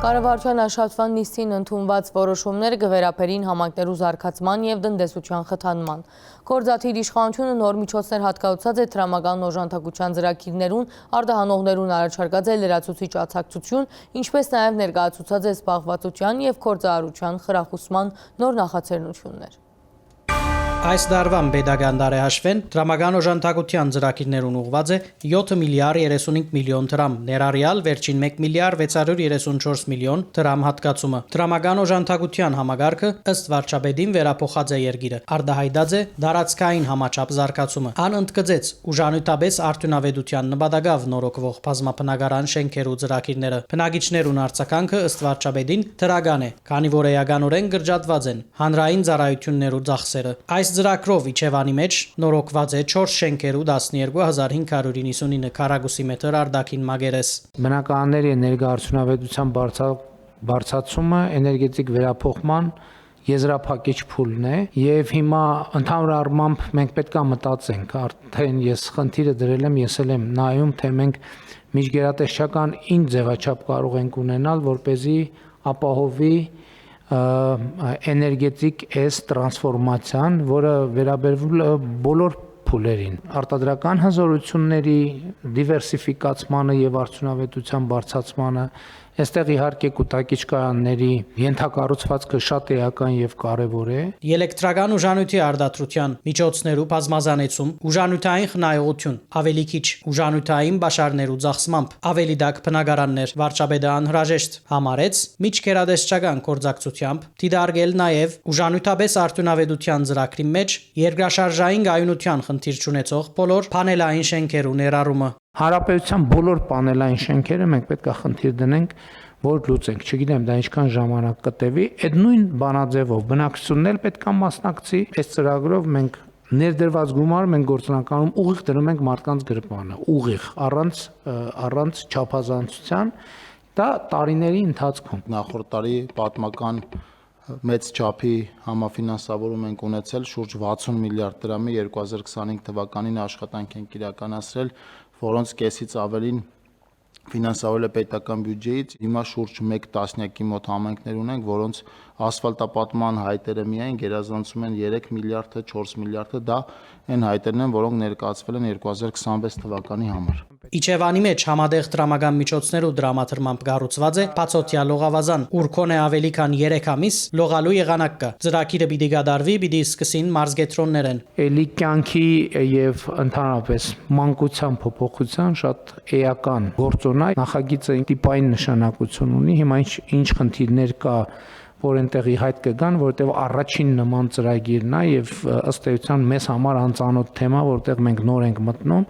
Կառավարության աշխատվան նիստին ընդունված որոշումները կվերապերին համակներու զարգացման եւ տնտեսության խթանման։ Գործադիր իշխանությունը նոր միջոցներ հատկացած է տրամական օժանդակության ծրագիրներուն, արտահանողներուն առաջարկած է լրացուցիչ աջակցություն, ինչպես նաեւ ներկայացուցած է զբաղվածության եւ գործարարության խրախուսման նոր նախաձեռնություններ։ Այս դարվան պետական տարեհաշվեն տրամական օժանդակության ծրագիրներուն ուղղված է 7 միլիարդ 35 միլիոն դրամ, ներառյալ վերջին 1 միլիարդ 634 միլիոն դրամ հատկացումը։ Տրամական օժանդակության համագարկը ըստ վարչապետին վերափոխած է երկիրը, արտահայտած է դարածքային համաչափ զարգացումը։ Ան ընդգծեց ուժանույթաբես արդյունավետության նպատակով նորոգվող բազմապնակարան շենքերու ծրագիրները։ Բնակիչներուն արձագանքը ըստ վարչապետին դրական է, քանի որ էականորեն կրճատված են հանրային ծառայություններու ծախսերը։ Այս ծրագրով Իջևանի մեջ նորոգված է 4 շենքերու 12599 քառակուսի մետր արտաքին մագերես։ Բնակարանների ներգաղթյունավետության բարձրացումը էներգետիկ վերափոխման եզրափակիչ փուլն է եւ հիմա ընդհանուր առմամբ մենք պետք է մտածենք, արդեն ես խնդիրը դրել եմ, ես եմ նայում, թե մենք միջգերատեսչական ինչ ձևաչափ կարող ենք ունենալ, որ เป զի ապահովի էներգետիկ էս տրանսֆորմացիան, որը վերաբերվում է բոլոր փուլերին, արտադրական հզորությունների դիվերսիֆիկացմանը եւ արդյունավետության բարձրացմանը, այստեղ իհարկե կուտակիչ կայանների ենթակառուցվածքը շատ էական եւ կարեւոր է։ Էլեկտրական ուժանյութի արտադրության միջոցներու բազմազանեցում, ուժանյութային խնայողություն, ավելի քիչ ուժանյութային բաշարներու ծախսմամբ, ավելի դակ բնակարաններ վարչապետը անհրաժեշտ համարեց միջգերատեսչական կորձակցությամբ դիտարկել նաեւ ուժանյութաբես արդյունավետության ծրագրի մեջ երկրաշարժային գայունության խնդիր ունեցող բոլոր պանելային շենքերու ներառումը։ Հարաբերության բոլոր պանելային շենքերը մենք պետք է խնդիր դնենք, որ լուծենք, չգիտեմ դա ինչքան ժամանակ կտևի, այդ նույն բանաձևով բնակչությունն էլ պետք է մասնակցի, այս ծրագրով մենք ներդրված գումարը մենք գործնականում ուղիղ դնում ենք մարդկանց գրպանը, ուղիղ, առանց չափազանցության, դա տարիների ընթացքում։ Նախորդ տարի պատմական մեծ չափի համաֆինանսավորում ենք ունեցել, շուրջ 60 միլիարդ դրամի 2025 թվականին աշխատանք ենք իրականացրել, որոնց կեսից ավելին ֆինանսավորել է պետական բյուջեից, հիմա շուրջ 1 տասնյակի մոտ համայնքներ ունենք, որոնց ասֆալտապատման հայտերը միայն գերազանցում են 3 միլիարդը, 4 միլիարդը, դա այն հայտերն են, որոնք ներկայացվել են 2026 թվականի համար։ Իջևանի մեջ համադեղ տրամական միջոցներու դրամատրմամբ կառուցված է բացօթյա լողավազան, ուր քոնե ավելի քան 3 ամիս լողալու եղանակ կա։ Ծրագիրը պիտի գդարվի, պիտի սկսին մարզգետրոններեն։ Էլի կյանքի եւ ընդհանրապես մանկության փոփոխության շատ էական գործոն է։ Նախագիծը տիպային նշանակություն ունի։ Հիմա ինչ խնդիրներ կա, որ այնտեղի հայտ կգան, որտեղ առաջին նման ծրագիրն է եւ ըստ էության մեզ համար անծանոթ թեմա, որտեղ մենք նոր ենք մտնում,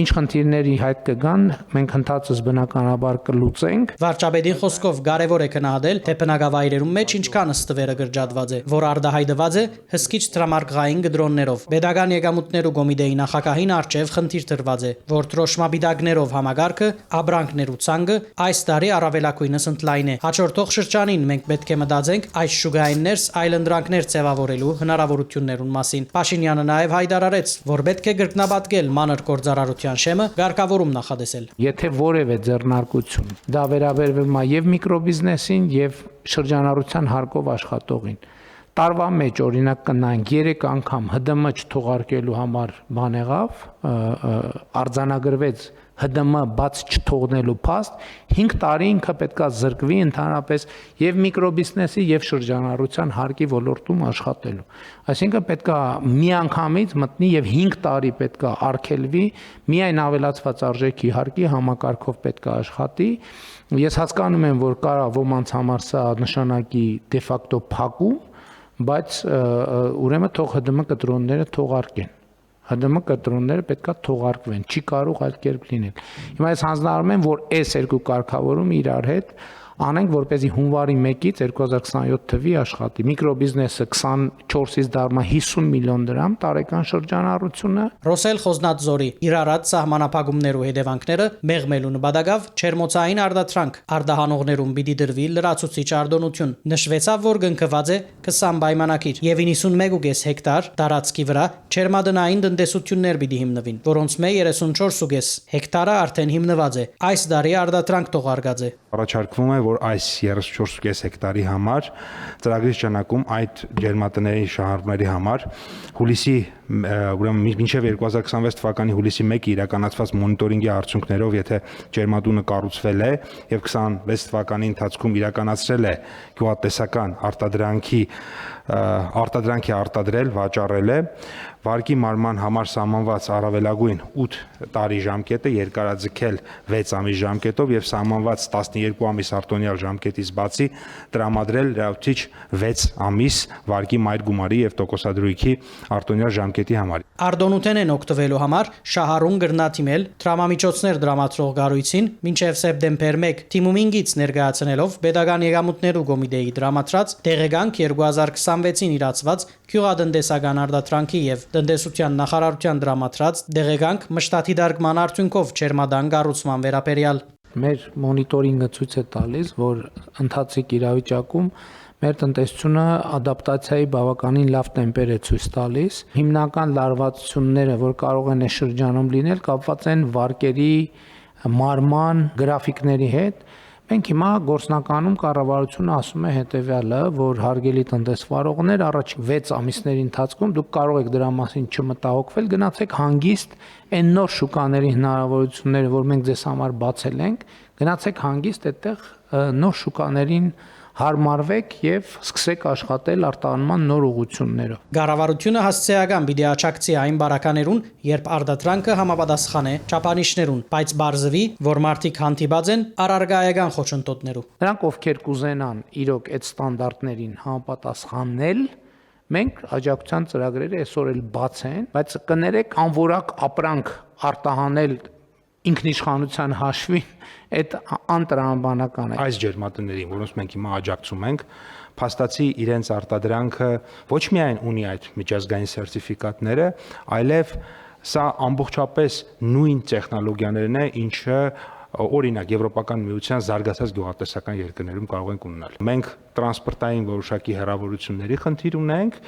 ինչ խնդիրների հայտ կգան, մենք ընդհանրապես բնականաբար կլուծենք։ Վարչապետի խոսքով կարևոր է գնահատել, թե բնակավայրերում մեջ ինչքան ստվերը գրջատված է, որ արդահայտված է հսկիչ տրամարկղային գդրոններով։ Պետական եկամուտներու կոմիտեի նախագահին արչեւ խնդիր դրված է, որ տրոշմաբիդակներով համագարկը, աբրանքներու ցանկը այս տարի առավելակույնս ընդլայն է։ Հաջորդող շրջանին մենք պետք է մտածենք այս շուգայիններս այլընտրանքներ ձևավորելու հնարավորություններուն մասին։ Փաշինյանը նաև հայտարարեց, որ պետք է գրկնաբատկել մանր գործարարության շեմը, ղեկավարում նախադեսել։ Եթե որևէ ձեռնարկություն դա վերաբերվում է եւ միկրոբիզնեսին եւ շրջանառության հարկով աշխատողին, տարվա մեջ օրինակ կնայենք 3 անգամ ՀԴՄ չթողարկելու համար բան եղավ, արձանագրվեց ՀԴՄ բաց չթողնելու փաստ, 5 տարի ինքը պետքա զրկվի ընդհանրապես եւ միկրոբիզնեսի եւ շրջանառության հարկի ոլորտում աշխատելու։ Այսինքն պետքա միանգամից մտնի եւ 5 տարի պետքա արգելվի, միայն ավելացված արժեքի հարկի համակարգով պետքա աշխատի։ Ես հասկանում եմ, որ կարա ոմանց համար սա նշանակի դե ֆակտո փակում, բայց ուրեմն թող ՀԴՄ կտրոնները թողարկեն։ ՀԴՄ կտրոնները պետքա թողարկվեն, չի կարող այլ կերպ լինել։ Հիմա ես հանձնարարում եմ, որ այս երկու կարգավորումը իրար հետ անենք, որպեսզի հունվարի 1-ից 2027 թվի աշխատի։ Միկրոբիզնեսը 24-ից դառնա 50 միլիոն դրամ տարեկան շրջանառությունը։ Ռոսել Խոզնատզորի իր առած սահմանափակումներու հետևանքները մեղմելու նպատակով չերմոցային արդատրանք արդահանողներուն պիտի դրվի լրացուցիչ արտոնություն։ Նշվեցավ, որ գնքված է 20 պայմանագիր եւ 91.5 հեկտար տարածքի վրա չերմադնային տնտեսություններ պիտի հիմնվին, որոնց մե 34.5 հեկտարը արդեն հիմնված է։ Այս տարի արդատրանք թողարկած է։ Առաջարկվում է, որ այս 34.5 հեկտարի համար ծրագրի շրջանակում այդ ջերմատների շահառուների համար հուլիսի ուրեմն մինչև 2026 թվականի հուլիսի 1-ը իրականացված մոնիտորինգի արդյունքներով, եթե ջերմատունը կառուցվել է եւ 26 թվականի ընթացքում իրականացրել է գյուղատնտեսական արտադրանքի արտադրել, վաճառել է, վարկի մարման համար սահմանված առավելագույն 8 տարի ժամկետը երկարաձգել 6 ամիս ժամկետով եւ սահմանված 12 ամիս արտոնյալ ժամկետից բացի տրամադրել լրացուցիչ 6 ամիս վարկի մայր գումարի եւ տոկոսադրույքի արտոնյալ ժամկետի համար։ Արտոնութեն են օգտվելու համար շահառուն գրնաթիմել դրամամիջոցներ դրամատրող գարույցին մինչև սեպտեմբեր 1 թիմումինգից ներկայացնելով Պետական եկամուտներու կոմիտեի դրամատրած դեղեկանք 2026-ին իրացված գյուղատնտեսական արտադրանքի եւ տնտեսության նախարարության դրամատրած դեղեկանք մշտադիտարկման արդյունքով ջերմադան կառուցման վերաբերյալ։ Մեր մոնիտորինգը ցույց է տալիս, որ ընթացիկ իրավիճակում մեր տնտեսությունը ադապտացիայի բավականին լավ տեմպեր է ցույց տալիս։ Հիմնական լարվածությունները, որ կարող են այս շրջանում լինել, կապված են վարկերի մարման գրաֆիկների հետ։ Մենք հիմա գործնականում կառավարությունը ասում է հետեւյալը, որ հարգելի տնտեսվարողներ, առաջին 6 ամիսների ընթացքում դուք կարող եք դրա մասին չմտահոգվել, գնացեք հանգիստ այն նոր շուկաների հնարավորությունները, որ մենք ձեզ համար բացել ենք, գնացեք հանգիստ այդտեղ նոր շուկաներին հարմարվեք եւ սկսեք աշխատել արտահանման նոր ուղղություններով։ Կառավարությունը հասցեական պիտի աճակցի այն բարականերուն, երբ արդատրանքը համապատասխան է չափանիշներուն, բայց բարձվի, որ մարդիկ հանդիպած են առարգայական խոչընդոտներով։ Նրանք, ովքեր կուզենան իրոք այդ ստանդարտներին համապատասխանել, մենք աջակցության ծրագրերը այսօր էլ բաց են, բայց կներեք անորակ ապրանք արտահանել ինքնիշխանության հաշվին այդ անտրամաբանական է։ Այս ջերմատներին, որոնց մենք հիմա աջակցում ենք, փաստացի իրենց արտադրանքը ոչ միայն ունի այդ միջազգային սերտիֆիկատները, այլև սա ամբողջապես նույն տեխնոլոգիաներն է, ինչը օրինակ Եվրոպական միության զարգացած գյուղատնտեսական երկրներում կարող ենք ունենալ։ Մենք տրանսպորտային որոշակի հեռավորությունների խնդիր ունենք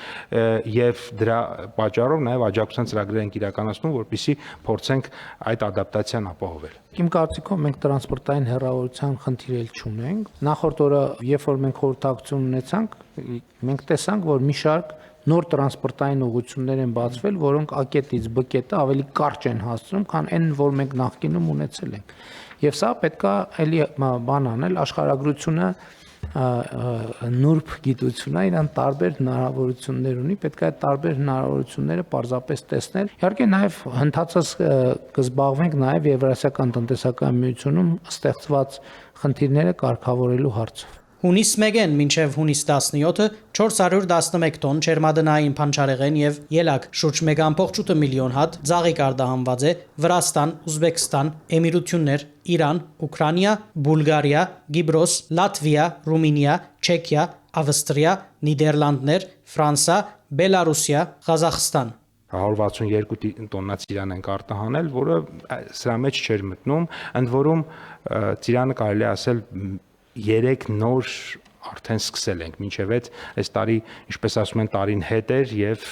եւ դրա պատճառով նաեւ աջակցության ծրագրեր ենք իրականացնում, որպեսզի փորձենք այդ ադապտացիան ապահովել։ Իմ կարծիքով մենք տրանսպորտային հեռավորության խնդիր էլ չունենք։ Նախորդ օրը, երբ որ մենք խորհրդակցություն ունեցանք, մենք տեսանք, որ մի շարք նոր տրանսպորտային ուղղություններ են բացվել, որոնք A կետից B կետը ավելի կարճ են հասցնում, քան այն, որ մենք նախկինում ունեցել ենք։ Եվ սա պետքա էլի բան անել, աշխարհագրությունը նուրբ գիտություն է, իրան տարբեր հնարավորություններ ունի, պետք է այդ տարբեր հնարավորությունները պարզապես տեսնել։ Իհարկե նաև հնդածս կզբաղվենք նաև Եվրասիական տնտեսական միությունում ստեղծված խնդիրները կարգավորելու հարցով։ Հունիս 1-ին մինչև հունիս 17-ը 411 տոն ջերմադնային փանչարեղեն եւ ելակ շուրջ 1.8 միլիոն հատ ծաղիկ արտահանված է Վրաստան, Ուզբեկստան, Էմիրություններ, Իրան, Ուկրաինա, Բուլղարիա, Կիպրոս, Լատվիա, Ռումինիա, Չեխիա, Ավստրիա, Նիդերլանդներ, Ֆրանսա, Բելարուսիա, Ղազախստան։ 162 տոննա ծիրան ենք արտահանել, որը սրա մեջ չէր մտնում, ընդ որում ծիրանը կարելի է ասել 3 նոր արդեն սկսել ենք, մինչև այս տարի, ինչպես ասում են, տարին հետ էր եւ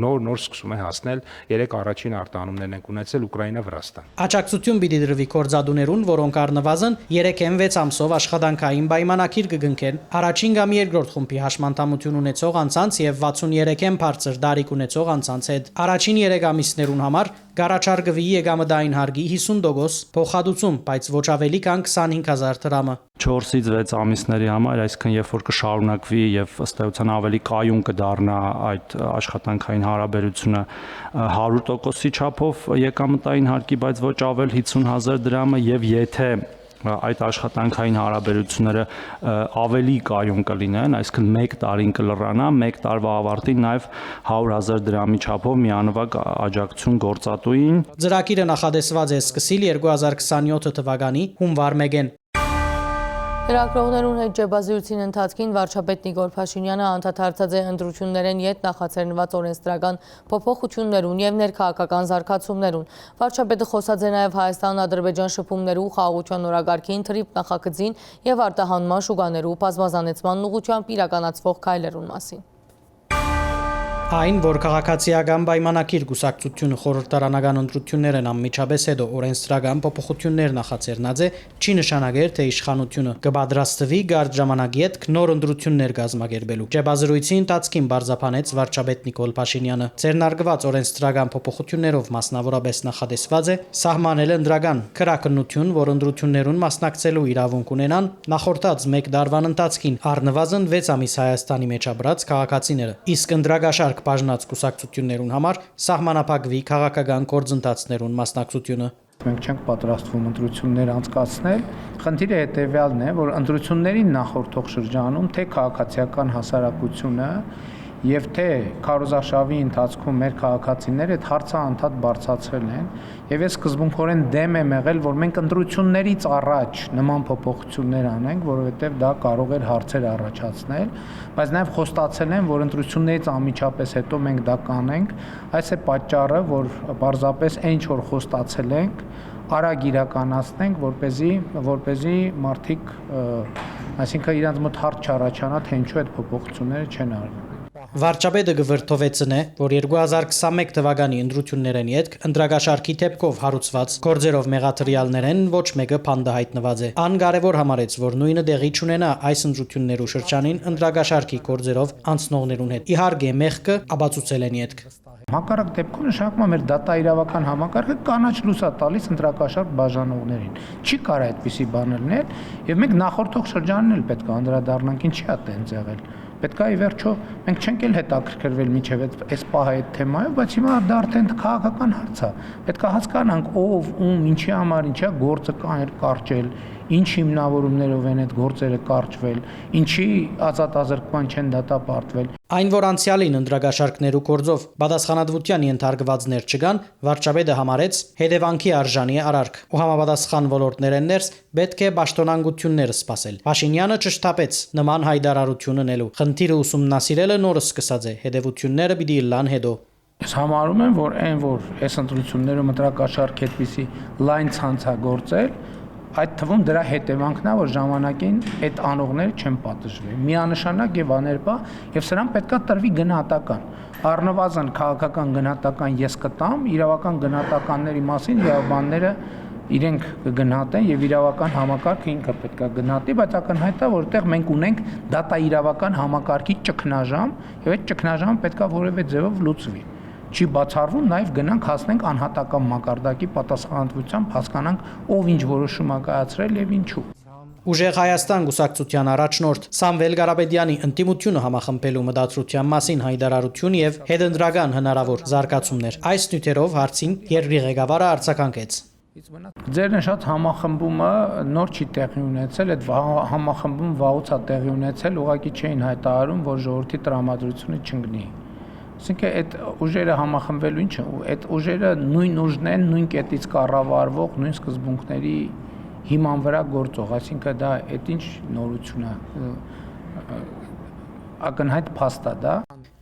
նոր սկսում է հասնել 3 առաջին արտահանումներն ենք ունեցել Ուկրաինա, Վրաստան։ Աջակցություն պիտի դրվի կորձադուներուն, որոնք առնվազն 3-6 ամսով աշխատանքային պայմանագիր կգնքեն առաջին կամ երկրորդ խումբի հաշմանդամություն ունեցող անձանց եւ 63 բարձր դարիք ունեցող անձանց հետ։ Առաջին 3 ամիսներուն համար Գարաչարգվի եկամտային հարգի 50% փոխհատուցում, բայց ոչ ավելի քան 25000 դրամը։ 4-ից 6 ամիսների համար, այսինքն երբ որ կշարունակվի եւ ըստ էության ավելի կայուն կդառնա այդ աշխատանքային հարաբերությունը 100%-ի չափով եկամտային հարկի, բայց ոչ ավել 50000 դրամը եւ եթե այդ աշխատանքային հարաբերությունները ավելի կայուն կլինեն, այսինքն 1 տարին կլռանա, 1 տարվա ավարտին նաև 100,000 դրամի չափով միանվագ աջակցություն գործատուին։ Ծրագիրը նախադեсված է սկսիլ 2027 թվականի հունվար 1-ին։ Լրագրողներուն հետ ջեբազրույցին ընթացքին վարչապետ Նիկոլ Փաշինյանը անդրադարձած է ընտրություններեն յետ նախաձեռնված օրենսդրական փոփոխություններուն եւ ներքաղաքական զարգացումներուն։ Վարչապետը խոսած է նաեւ Հայաստան-Ադրբեջան շփումներու խաղաղության օրագարկին թրիփ նախագծին եւ արտահանման շուկաներու բազմազանեցման ուղղությամբ իրականացվող քայլերուն մասին։ Այն, որ քաղաքացիական պայմանագիր գուսակցությունը խորհրդարանական ընտրություններն անմիջապես հետո օրենսդրական փոփոխություններ նախաձեռնած է, չի նշանակեր, թե իշխանությունը կպատրաստվի կարճ ժամանակի հետ նոր ընտրություններ կազմակերպելու։ Ջեբազրույցի ընթացքին բարձրապանեց վարչապետ Նիկոլ Փաշինյանը։ Ձեռնարկված օրենսդրական փոփոխություններով մասնավորապես նախադեсված է սահմանել ընդրական քրակնություն, որ ընտրություններուն մասնակցելու իրավունք ունենան նախորդած 1 տարվան ընթացքին առնվազն 6 ամիս Հայաստանի մեջ ապրած քաղաքացիները։ Իսկ ընդրագաշարք բաժնած կուսակցություններուն համար սահմանափակվի քաղաքական գործընթացներուն մասնակցությունը։ Մենք չենք պատրաստվում ընտրություններ անցկացնել։ Խնդիրը հետեւյալն է, որ ընտրություններին նախորդող շրջանում թե քաղաքացիական հասարակությունը եւ թե քարոզարշավի ընթացքում մեր քաղաքացիները այդ հարցը անդադ բարձրացրել են եւ ես սկզբունքորեն դեմ եմ եղել, որ մենք ընտրություններից առաջ նման փոփոխություններ անենք, որովհետեւ դա կարող էր հարցեր առաջացնել, բայց նաեւ խոստացել են, որ ընտրություններից անմիջապես հետո մենք դա կանենք։ Այս է պատճառը, որ պարզապես այն ինչ որ խոստացել ենք, արագ իրականացնենք, որպեսզի մարդիկ, այսինքն իրանց մոտ հարց չառաջանա, թե ինչու այդ փոփոխությունները չեն արվում։ Վարչապետը գվրթովեցն է, որ 2021 թվականի ընտրություններեն յետք ընդրագաշարքի թեփքով հարուցված գործերով մեղադրյալներեն ոչ մեկը փանդը հայտնված է։ Ան կարևոր համարեց, որ նույնը դեղի չունենա այս ընտրություններու շրջանին ընդրագաշարքի գործերով անցնողներուն հետ։ Իհարկե մեղքը ապացուցել են յետք։ Հակառակ դեպքում նշանակում է մեր դատաիրավական համակարգը կանաչ լույս է տալիս ընդրակաշարք բաժանողներին։ Չի կարող այդպիսի բան լինել, եւ մենք նախորդող շրջանին էլ պետք է անդրադառնանք, ինչի է տենց եղել։ Պետք է ի վերջո մենք չենք էլ հետաքրքրվել միջև այս պահը այդ թեմայով, բայց հիմա դա արդեն քաղաքական հարց է։ Պետք է հասկանանք ով, ում, ինչի համար, ինչա գործը կարճել, ինչ հիմնավորումներով են այդ գործերը կարճվել, ինչի ազատազրկման չեն դատապարտվել։ Այն, որ անցյալին ընդրագաշարքներու գործով պատասխանատվության ենթարկվածներ չկան, վարչապետը համարեց հետևանքի արժանի արարք ու համապատասխան ոլորտներեն ներս պետք է պաշտոնանկությունները սպասել։ Փաշինյանը չշտապեց նման հայտարարություն ունելու։ Խնդիրը ուսումնասիրելը նորը սկսած է, հետևությունները պիտի լան հետո։ Ես համարում եմ, որ այս ընտրություններում ընտրակաշառք այդպիսի լայն ցանցագործել, այդ թվում դրա հետևանքն է, որ ժամանակին այդ անողները չեն պատժվի։ Միանշանակ եւ աներկա եւ սրան պետքա տրվի գնահատական։ Առնվազն քաղաքական գնահատական ես կտամ, իրավական գնահատականների մասին իրավաբանները իրենք կգնահատեն եւ իրավական համակարգը ինքը պետքա գնահատի, բայց ակնհայտ է, որտեղ մենք ունենք դատաիրավական համակարգի ճգնաժամ եւ այդ ճգնաժամը պետքա որևէ ձևով լուծվի։ Չի բացառվում, նաև գնանք հասնենք անհատական մակարդակի պատասխանատվությամբ, հասկանանք ով ինչ որոշում ա կայացրել եւ ինչու։ Ուժեղ Հայաստան գուսակցության առաջնորդ Սամվել Ղարաբեդյանի ընտիմությունը համախմբելու մտադրության մասին հայտարարություն եւ հետընտրական հնարավոր զարգացումներ։ Այս նյութերով հարցին երկրի ղեկավարը արձագանքեց։ Ձեր նշած համախմբումը նոր չի տեղի ունեցել, այդ համախմբում վաղուց է տեղի ունեցել, ուղղակի չէին հայտարարում, որ ժողովրդի տրամադրությունը չընկնի։ Այսինքն այդ ուժերը համախմբվելու ինչը, այդ ուժերը նույն ուժն են, նույն կետից կառավարվող, նույն սկզբունքների հիման վրա գործող, այսինքն դա այդ ինչ նորություն է, ակնհայտ փաստ է դա։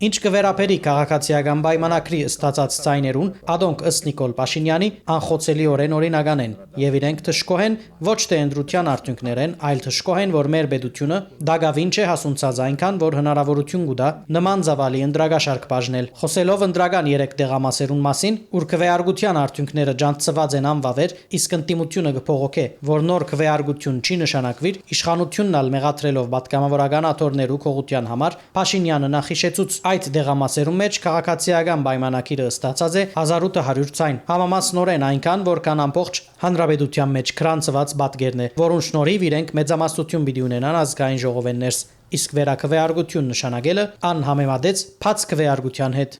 Ինչ կվերապերի քաղաքացիական պայմանագրի ստացած ցայներուն, ադոնք ըստ Նիկոլ Փաշինյանի անխոցելիորեն օրինական են եւ իրենք թշկոհ են ոչ թե ընդրության արդյունքներ են, այլ թշկոհ են, որ մեր պետությունը դագավին չէ հասունցած այնքան, որ հնարավորություն կուտա նման զավալի ընդրագաշարք բաժնել։ Խոսելով ընդրական 3 դեղամասերուն մասին, ուր քվեարկության արդյունքները ջանցված են անվավեր, իսկ ընտիմությունը կփողոքե, որ նոր քվեարկություն չի նշանակվիր, իշխանությունն ալ մեղադրելով պատգամավորական աթոռներու քողության համար Փաշինյանը նախիշեցուց այդ դեղամասերում մեջ քաղաքացիական պայմանագիրը ստացած է 1800 ցայն, համամասնորեն այնքան, որքան ամբողջ հանրապետության մեջ քրանցված պատկերն է, որուն շնորհիվ իրենք մեծամասնություն պիտի ունենան ազգային ժողովեն ներս, իսկ վերաքվեարկություն նշանակելը անհամեմատեց բաց քվեարկության հետ։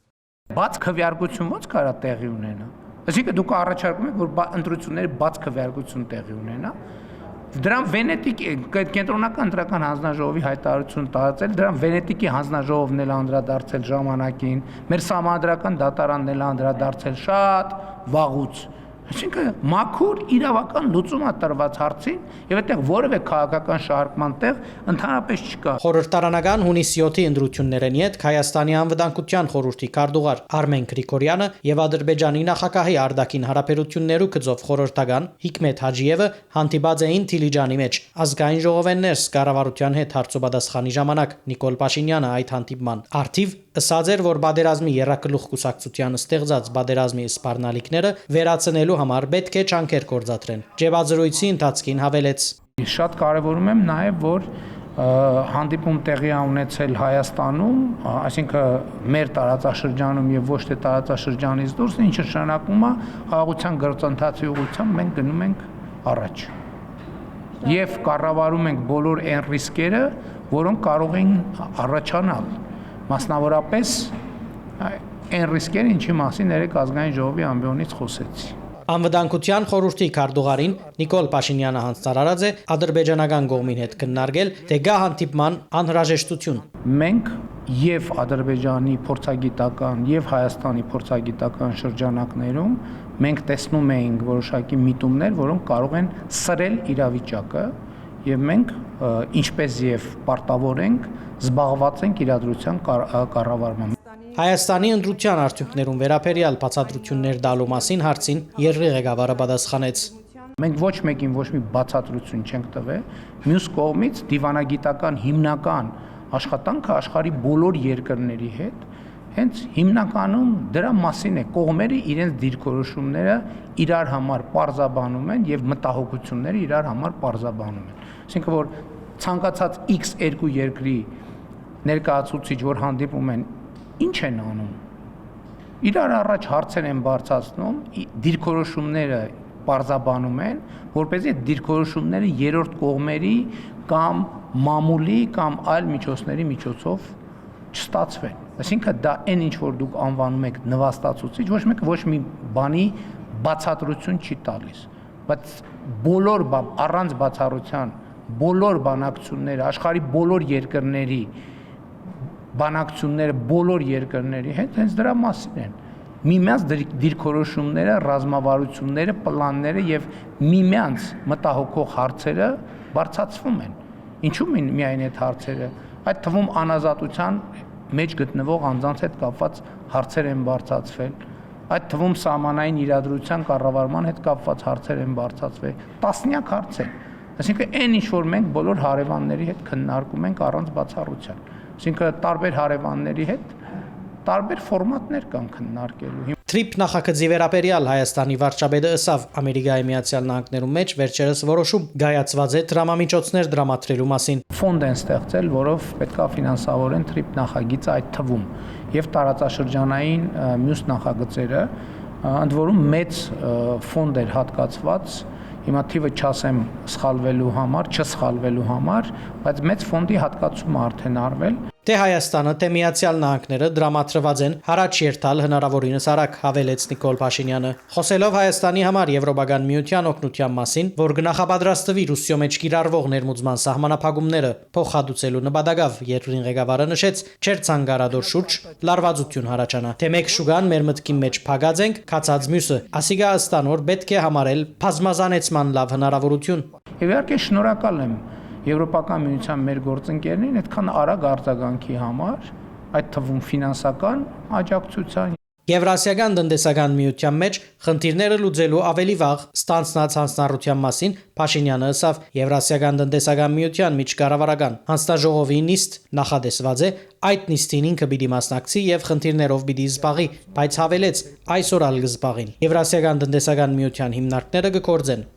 Բաց քվեարկություն ո՞նց կարա տեղի ունենա։ Այսինքն դուք առաջարկում եք, որ ընտրությունների բաց քվեարկություն տեղի ունենա։ Դրան Վենետիկի կենտրոնական ընտրական հանձնաժողովի հայտարարություն տարածել, դրան Վենետիկի հանձնաժողովն էլ անդրադարձել ժամանակին, մեր սահմանադրական դատարանն էլ անդրադարձել շատ վաղուց։ Այսինքն մաքուր իրավական լուծում է տրված հարցին եւ այդտեղ որևէ քաղաքական շահարկման տեղ ընդհանրապես չկա։ Խորհրդարանական հունիսի 7-ի ընտրություններն իդ Հայաստանի անվտանգության խորհրդի քարտուղար Արմեն Գրիգորյանը եւ Ադրբեջանի նախագահի արտաքին հարաբերություններու գծով խորհրդական Հիկմետ Հաջիևը հանդիպած էին Թիլիջանի մեջ։ Ազգային ժողովեններ կառավարության հետ հարցոպատասխանի ժամանակ Նիկոլ Փաշինյանը այդ հանդիպման արդիվ ըսած էր, որ բادرազմի երակլուխ կուսակցության ստեղծած բادرազմի սպառնալիքները վերացնելու համար պետք է ճանկեր կործատրեն։ Ջեբազրույցի ընթացքին հավելեց. Շատ կարևորում եմ նաև, որ հանդիպում տեղի ունեցել Հայաստանում, այսինքն մեր տարածաշրջանում եւ ոչ թե տարածաշրջանից դուրս, ինչը նշանակում է խաղաղության գործընթացի ուղղությամբ մենք գնում ենք առաջ։ Եվ կառավարում ենք բոլոր այն ռիսկերը, որոնք կարող են առաջանալ։ Մասնավորապես այն ռիսկերը, ինչի մասին երեք ազգային ժողովի ամբիոնից խոսեցի։ Անվտանգության խորհրդի քարտուղարին Նիկոլ Փաշինյանը հանձնարարած է ադրբեջանական կողմին հետ քննարկել թե գա հանդիպման անհրաժեշտություն։ Մենք եւ Ադրբեջանի փորձագիտական եւ Հայաստանի փորձագիտական շրջանակներում մենք տեսնում էինք որոշակի միտումներ, որոնք կարող են սրել իրավիճակը եւ մենք ինչպես եւ պարտավոր ենք զբաղված ենք իրադրության կառավարման։ Հայաստանի ընտրության արդյունքներուն վերաբերյալ բացատրություններ տալու մասին հարցին երկրի ղեկավարը պատասխանեց. Մենք ոչ մեկին ոչ մի բացատրություն չենք տվել, մյուս կողմից դիվանագիտական հիմնական աշխատանքը աշխարհի բոլոր երկրների հետ հենց հիմնականում դրա մասին է, կողմերը իրենց դիրքորոշումները իրար համար պարզաբանում են եւ մտահոգությունները իրար համար պարզաբանում են։ Այսինքն որ ցանկացած X2 երկրի ներկայացուցիչ, որ հանդիպում են, ինչ են անում։ Իրար առաջ հարցեր են բարձրացնում, դիրքորոշումները պարզաբանում են, որպեսզի այդ դիրքորոշումները երրորդ կողմերի կամ մամուլի կամ այլ միջոցների միջոցով չստացվեն։ Այսինքն դա այն ինչ որ դուք անվանում եք նվաստացուցիչ, ոչ մեկը ոչ մի բանի բացատրություն չի տալիս, բայց բոլոր առանց բացառության բոլոր բանակցությունները, աշխարհի բոլոր երկրների բանակցությունները բոլոր երկրների հետ հենց դրա մասին են։ Միմյանց դիրքորոշումները, ռազմավարությունները, պլանները եւ միմյանց մտահոգող հարցերը բարձրացվում են։ Ինչու՞ միայն այդ հարցերը, այդ թվում անազատության մեջ գտնվող անձանց հետ կապված հարցեր են բարձրացվել, այդ թվում սահմանային իրադրության կառավարման հետ կապված հարցեր են բարձրացվել, տասնյակ հարցեր։ Այսինքն այն ինչ որ մենք բոլոր հարևանների հետ քննարկում ենք առանց բացառության։ Այսինքն տարբեր հարևանների հետ տարբեր ֆորմատներ կան քննարկելու։ Թրիփ նախագծի վերաբերյալ Հայաստանի վարչապետը ըսավ Ամերիկայի Միացյալ Նահանգներում մեջ վերջերս որոշում գայացված է դրամամիջոցներ դրամատրելու մասին։ Ֆոնդ են ստեղծել, որով պետքա ֆինանսավորեն թրիփ նախագիծը այդ թվում եւ տարածաշրջանային մյուս նախագծերը, ընդ որում մեծ ֆոնդ էր հատկացված, հիմա թիվը չասեմ չսխալվելու համար, բայց մեծ ֆոնդի հատկացումը արդեն արվել։ Թե Հայաստանը, թե Միացյալ Նահանգները դրամատրված են հարաճ երթալ հնարավորինս արագ հավելեց Նիկոլ Փաշինյանը։ Խոսելով Հայաստանի համար Եվրոպական միության օգնության մասին, որ կնախապատրաստվի Ռուսիո մեջ կիրառվող ներմուծման սահմանափակումները փոխհատուցելու նպատակով, երկրին ղեկավարը նշեց, չէր ցանկարադոր շուրջ լարվածություն հարաճանա։ Թե մեկ շուգան մեր մտքի մեջ փակած ենք, քացած մյուսը, ասիգա ըստանոր պետք է համարել բազմազանեցման լավ հնարավորություն։ Եվ իհարկե շնորհակալ եմ Եվրոպական միության մեր գործընկերներին այդքան արագ արձագանքի համար, այդ թվում ֆինանսական աջակցության։ Եվրասիական տնտեսական միության մեջ խնդիրները լուծելու ավելի վաղ ստանցնած հանձնառության մասին Փաշինյանը ասավ Եվրասիական տնտեսական միության միջկառավարական հանձնաժողովի նիստ նախադեсված է, այդ նիստին ինքը պիտի մասնակցի եւ խնդիրներով պիտի զբաղի, բայց հավելեց այսօր ալ կզբաղին։ Եվրասիական տնտեսական միության հիմնարկները կգործեն։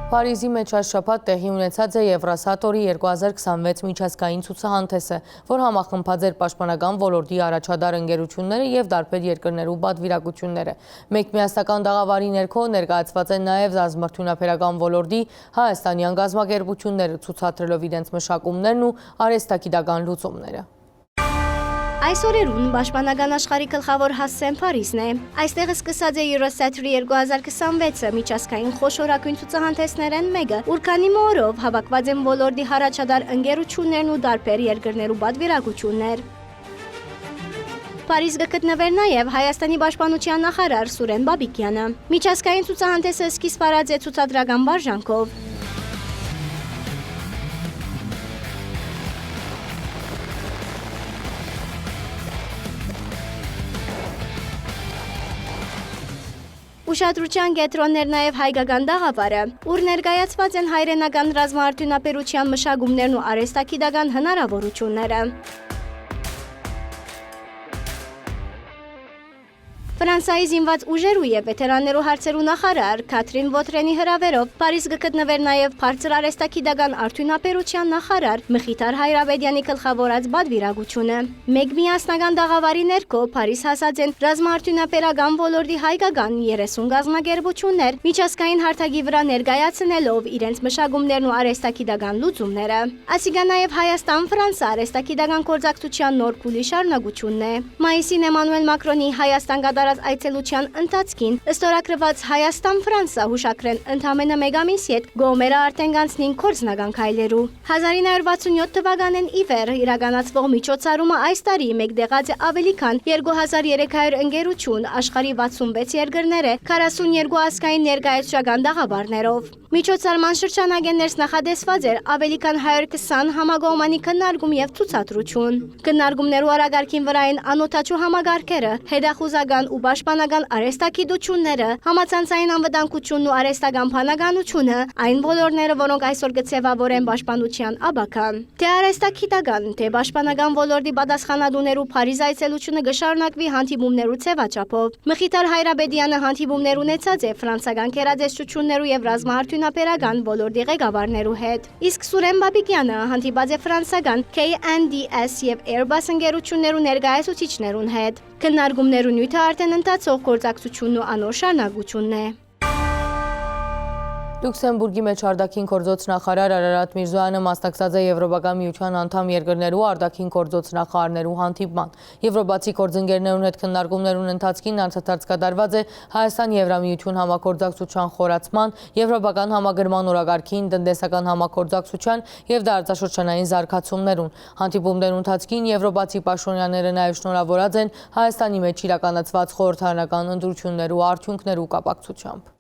Փարիզի մեջ այս շաբաթ տեղի ունեցած է Եվրասատորի 2026 միջազգային ցուցահանդեսը, որ համախմբած էր պաշտպանական ոլորտի առաջադար ընկերությունները եւ տարբեր երկրներու պատվիրակությունները։ Մեկ միասնական դաղավարի ներքո ներկայացված են նաեւ զազմարդյունաբերական ոլորտի հայաստանյան գազམ་ակերպությունները ցուցադրելով իրենց մշակումներն ու արհեստագիտական լուծումները։ Այս օրերուն պաշտպանական աշխարհի գլխավոր հասցեն Փարիզն է։ Այստեղ սկսած է Eurosatory 2026-ը միջազգային խոշորագույն ցուցահանդեսներն մեկը, ուր քանի օրով հավաքված են ոլորտի առաջադար ընկերություններն ու տարբեր երկրներու պատվիրակություններ։ Փարիզ գտնվեր նաև Հայաստանի պաշտպանության նախարար Սուրեն Բաբիկյանը։ Միջազգային ցուցահանդեսը սկիզբ արած է ցուցադրական վարժանքով։ Ուշադրության կենտրոններ նաև հայկական դաղավարը, ուր ներկայացված են հայրենական ռազմաարդյունաբերության մշակումներն ու արհեստագիտական հնարավորությունները։ Ֆրանսիայի զինված ուժերու եւ վետերաններու հարցերու նախարար Քաթրին Վոտրենի հրավերով Փարիզ գտնվեր նաեւ բարձր արհեստագիտական արդյունաբերության նախարար Մխիթար Հայրաբեդյանի գլխավորած պատվիրակությունը։ Մեկ միասնական դաղավարի ներքո Փարիզ հասած են ռազմաարդյունաբերական ոլորտի հայկական 30 գազམ་ակերպություններ միջազգային հարթակի վրա ներկայացնելով իրենց մշակումներն ու արհեստագիտական լուծումները։ Ասիգա նաեւ Հայաստան-Ֆրանսա արհեստագիտական գործակցության նոր փուլի շարունակությունն է։ Մայիսին Էմանուել Մակրոնի Հայաստան այցելության ընթացքին ստորագրված Հայաստան-Ֆրանսա հուշակրեն ընդամենը մեկ ամիսի հետ գոմերը արդեն կանցնին կորձնական քայլերու։ 1967 թվականին ի վեր իրականացվող միջոցառումը այս տարի մեկտեղած է ավելի քան 2300 ընկերություն աշխարհի 66 երկրներ 42 ազգային ներկայացուցչական դաղավարներով։ Միջոցառման շրջանակներս նախադեсված էր ավելի քան 120 համագոմանի քննարկում եւ ցուցադրություն։ Քննարկումներու արագարքին վրա են անօթաչու համագարկերը, հետախուզական ու պաշտպանական արհեստագիտությունները, համացանցային անվտանգությունն ու արհեստական բանականությունը, այն ոլորտները, որոնք այսօր կցևավորեն պաշտպանության աբական։ Թե արհեստագիտական, թե պաշտպանական ոլորտի պատասխանատուներու Փարիզ այցելությունը կշարունակվի հանդիպումներու ցևաչափով։ Մխիթար Հայրաբեդյանը հանդիպումներ ունեցած է ֆրանսական գերադեսչություններու եւ ռազմաարդյունաբերական ոլորտի ղեկավարներու հետ։ Իսկ Սուրեն Բաբիկյանը հանդիպած է ֆրանսական KNDS եւ Airbus ընկերություններու ներկայացուցիչներուն հետ։ Քննարկումներու նյութը արդեն ընթացող գործակցությունն ու անոր շարունակությունն է։ Լյուքսեմբուրգի մեջ արտաքին գործոց նախարար Արարատ Միրզոյանը մասնակցած է Եվրոպական միության անդամ երկրներու արտաքին գործոց նախարարներու հանդիպման։ Եվրոպացի գործընկերներուն հետ քննարկումներուն ընթացքին անդրադարձ կատարված է Հայաստան-Եվրամիություն համագործակցության խորացման, եվրոպական համագրման օրակարգին, տնտեսական համագործակցության եւ դարձաշրջանային զարգացումներուն։ Հանդիպումներու ընթացքին եվրոպացի պաշտոնյաները նաեւ շնորհավորած են Հայաստանի մեջ իրականացված խորհրդարանական ընտրություններու արդյունքներու կապակցությամբ։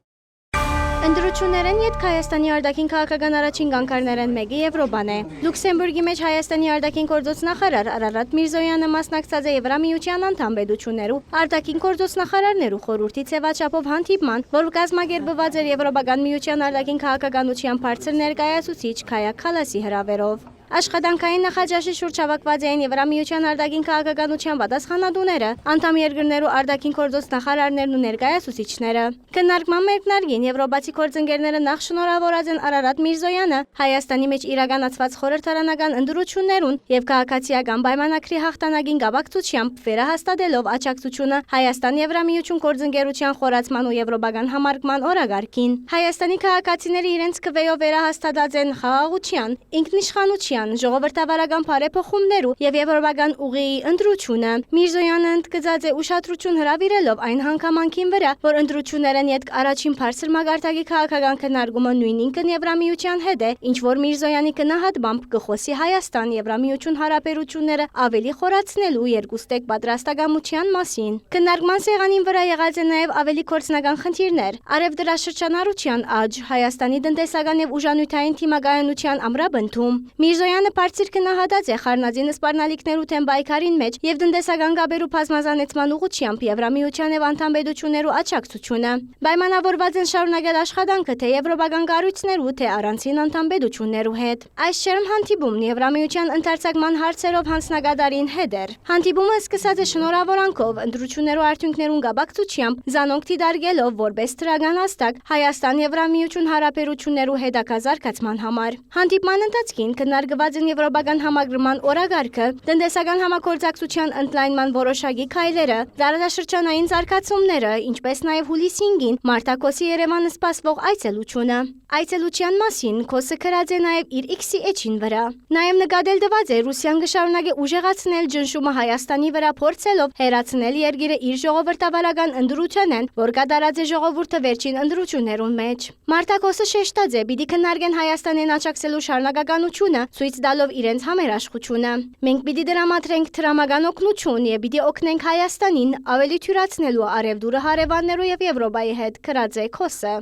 Ընդրություններեն յետք Հայաստանի արտաքին քաղաքական առաջին գանգարներեն մեկը Եվրոպան է։ Լյուքսեմբուրգի մեջ Հայաստանի արտաքին գործոստնախարար Արարատ Միրզոյանը մասնակցած է Եվրամիության անդամ պետություններու արտաքին գործոստնախարարներու խորհրդի ցեվաչափով հանդիպման, որ կազմակերպված էր Եվրոպական միության արտաքին քաղաքականության բարձր ներկայացուցիչ Քայա Քալասի հրավերով։ Աշխատանքային նախաճաշի շուրջ հավաքված էին Եվրամիության արտաքին քաղաքականության պատասխանատուները, անդամ երկրներու արտաքին գործոստնախարարներն ու ներկայացուցիչները։ Քննարկման մեկնարկին եվրոպացի գործընկերները նախ շնորհավորած են Արարատ Միրզոյանը Հայաստանի մեջ իրականացված խորհրդարանական ընդրություններուն եւ քաղաքացիական պայմանագրի հաղթանակին գաբակցությամբ վերահաստատելով աջակցությունը Հայաստան Եվրամիություն գործընկերության խորացման ու եվրոպական համարկման օրագարկին։ Հայաստանի քաղաքացիները իրենց քվեով վերահաստատած են խաղաղության, ինքնիշխանության, ժողովրդավարական բարեփոխումներու եւ եվրոպական ուղիի ընտրությունը։ Միրզոյանը ընդգծած է ուշադրություն հրավիրելով այն հանգամանքին վրա, որ ընտրություններն յետք առաջին բարձր մագարտակի քաղաքական քննարկումը նույնինքն Եվրամիության հետ է, ինչ որ Միրզոյանի գնահատմամբ կխոսի Հայաստան Եվրամիություն հարաբերությունները ավելի խորացնելու երկուստեք պատրաստակամության մասին։ Քննարկման սեղանին վրա եղած է նաեւ ավելի կորցնական խնդիրներ, արևդրաշրջանառության աճ, Հայաստանի տնտեսական եւ ուժանյութային թիմակայունության ամրապնդում։ Միրզոյանը բարձր գնահատած է խառնածին սպառնալիքներու թեմ պայքարին մեջ եւ տնտեսական գաբերու բազմազանեցման ուղղությամբ Եվրամիության եւ անդամ պետություններու աջակցությունը։ Պայմանավորված են շարունակել աշխատանքը թե եվրոպական կառույցներու, թե առանցին անդամ պետություններու հետ։ Այս շերմ հանդիպումն Եվրամիության ընդարձակման հարցերով հանձնակատարին հետ էր։ Հանդիպումը սկսած է շնորհավորանքով, ընտրություններու արդյունքներուն գաբակցությամբ, զանոնք դիտարկելով որպես դրական հաստակ Հայաստան Եվրամիություն հարաբերություններու հետագա զարգացման համար։ Հանդիպման ընթացքին քննարկված են եվրոպական համագրման օրագարկը, տնտեսական համագործակցության ընդլայնման որոշակի քայլերը, դարաշրջանային զարգացումները, ինչպես նաև հուլիսի 5-ին Մարտակոսի Երևանը սպասվող այցելությունը։ Այցելության մասին Քոսը գրած է նաև իր X-ի էջին վրա։ Նաև նկատել տված է Ռուսիան կշարունակի ուժեղացնել ճնշումը Հայաստանի վրա, փորձելով հերացնել երկիրը իր ժողովրդավարական ընդրությանեն, որ կատարած է ժողովուրդը վերջին ընդրություններուն մեջ։ Մարտակոսը շեշտած է՝ պիտի քննարկեն Հայաստանին աջակցելու շարունակականությունը, ցույց տալով իրենց համերաշխությունը։ Մենք պիտի դրամատրենք տրամական օգնություն եւ պիտի օգնենք Հայաստանին ավելի թյուրացնելու արևդուրը հարևաններու եւ Եվրոպայի հետ, գրած է Քոսը։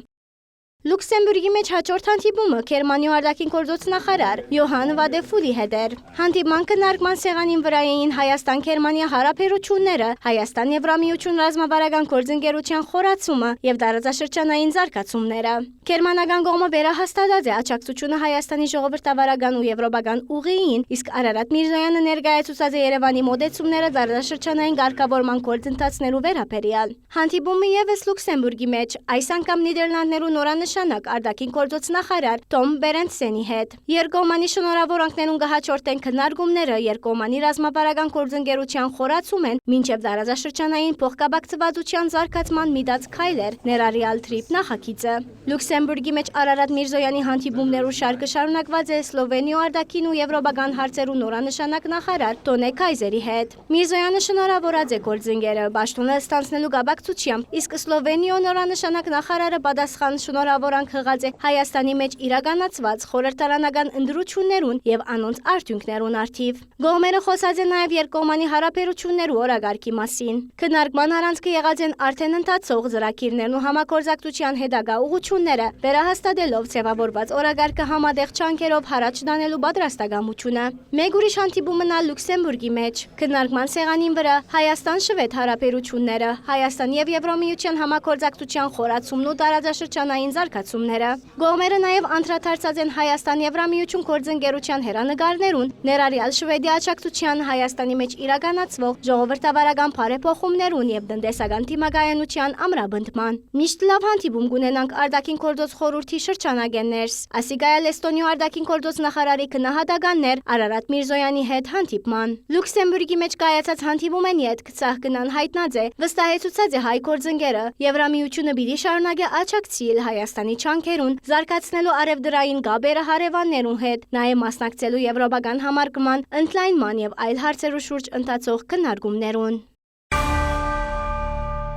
Լյուքսեմբուրգի մեջ հաջորդ հանդիպումը Գերմանիայի արտաքին գործոստնախարար Յոհան Վադեֆուլի հետ էր։ Հանդիպման քննարկման սեղանին վրա էին Հայաստան-Գերմանիա հարաբերությունները, Հայաստան-Եվրամիություն ռազմավարական գործընկերության խորացումը եւ տարածաշրջանային զարգացումները։ Գերմանական կողմը վերահաստատած է աջակցությունը Հայաստանի ժողովրդավարական ու եվրոպական ուղիին, իսկ Արարատ Միրզոյանը ներկայացուցած է Երևանի մոդեցումները տարածաշրջանային ղեկավարման գործընթացներու վերաբերյալ։ Հանդիպումը եւս Լյուքսեմբուրգի մեջ, այս անգամ Նիդերլանդներու նորանշանակ արտաքին գործոստնախարար Թոմ Բերենտսենի հետ։ Երկկողմանի շնորհավորանքներուն կհաջորդեն քննարկումները, երկկողմանի ռազմավարական գործընկերության խորացումեն, մինչև տարածաշրջանային փոխկապակցվածության զարգացման միտած քայլեր, ներառյալ TRIP նախագիծը։ Լյուքսեմբուրգի մեջ Արարատ Միրզոյանի հանդիպումներու շարքը շարունակված է Սլովենիո արտաքին ու եվրոպական հարցերու նորանշանակ նախարար Տոնե Քայզերի հետ։ Միրզոյանը շնորհավորած է գործընկերը պաշտոնը ստանձնելու կապակցությամբ, իսկ Սլովենիո նորանշանակ նախարարը պատասխան շնորհավորանք հղած է Հայաստանի մեջ իրականացված խորհրդարանական ընդրություններուն եւ անոնց արդյունքներուն արդիվ։ Կողմերը խոսած են նաեւ երկկողմանի հարաբերություններու օրագարկի մասին։ Քննարկման առանցքը եղած են արդեն ընթացող ծրագիրներն ու համագործակցության հետագա ուղղությունները, վերահաստատելով ձևավորված օրագարկը համատեղ չանքերով հարաճ տանելու պատրաստակամությունը։ Մեկ ուրիշ հանդիպումն ալ Լյուքսեմբուրգի մեջ քննարկման սեղանին վրա Հայաստան-Շվեդ հարաբերությունները, Հայաստան եւ Եվրամիության համագործակցության խորացումն ու տարածաշրջանային զարգացումները։ Կողմերը նաև անդրադարձած են Հայաստան-Եվրամիություն գործընկերության հերանեկարներուն, ներառյալ Շվեդի աջակցության Հայաստանի մեջ իրականացվող ժողովրդավարական բարեփոխումներուն եւ տնտեսական թիմակայունության ամրապնդման։ Միշտ լավ հանդիպում կունենանք արտաքին գործոց խորհրդի շրջանագեններս, ասիկայալ Էստոնիո արտաքին գործոց նախարարի քննադատականներ Արարատ Միրզոյանի հետ հանդիպման։ Լյուքսեմբուրգի մեջ կայացած հանդիպումն յետք ցախ գնան հայտնած է, վստահեցուցած է հայ գործընկերը, Եվրամիությունը պիտի շարունակի աջակցել Հայաստանի չանքերուն, զարգացնելու արևդրային գաբերը հարևաններուն հետ, նաև մասնակցելու եվրոպական համարկման, ընդլայնման եւ այլ հարցերու շուրջ ընթացող քննարկումներուն։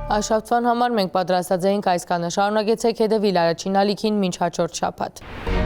Աշխատվան համար մենք պատրաստած էինք այս կանը, շարունակեցեք հետևել առաջին ալիքին մինչ հաջորդ շաբաթ։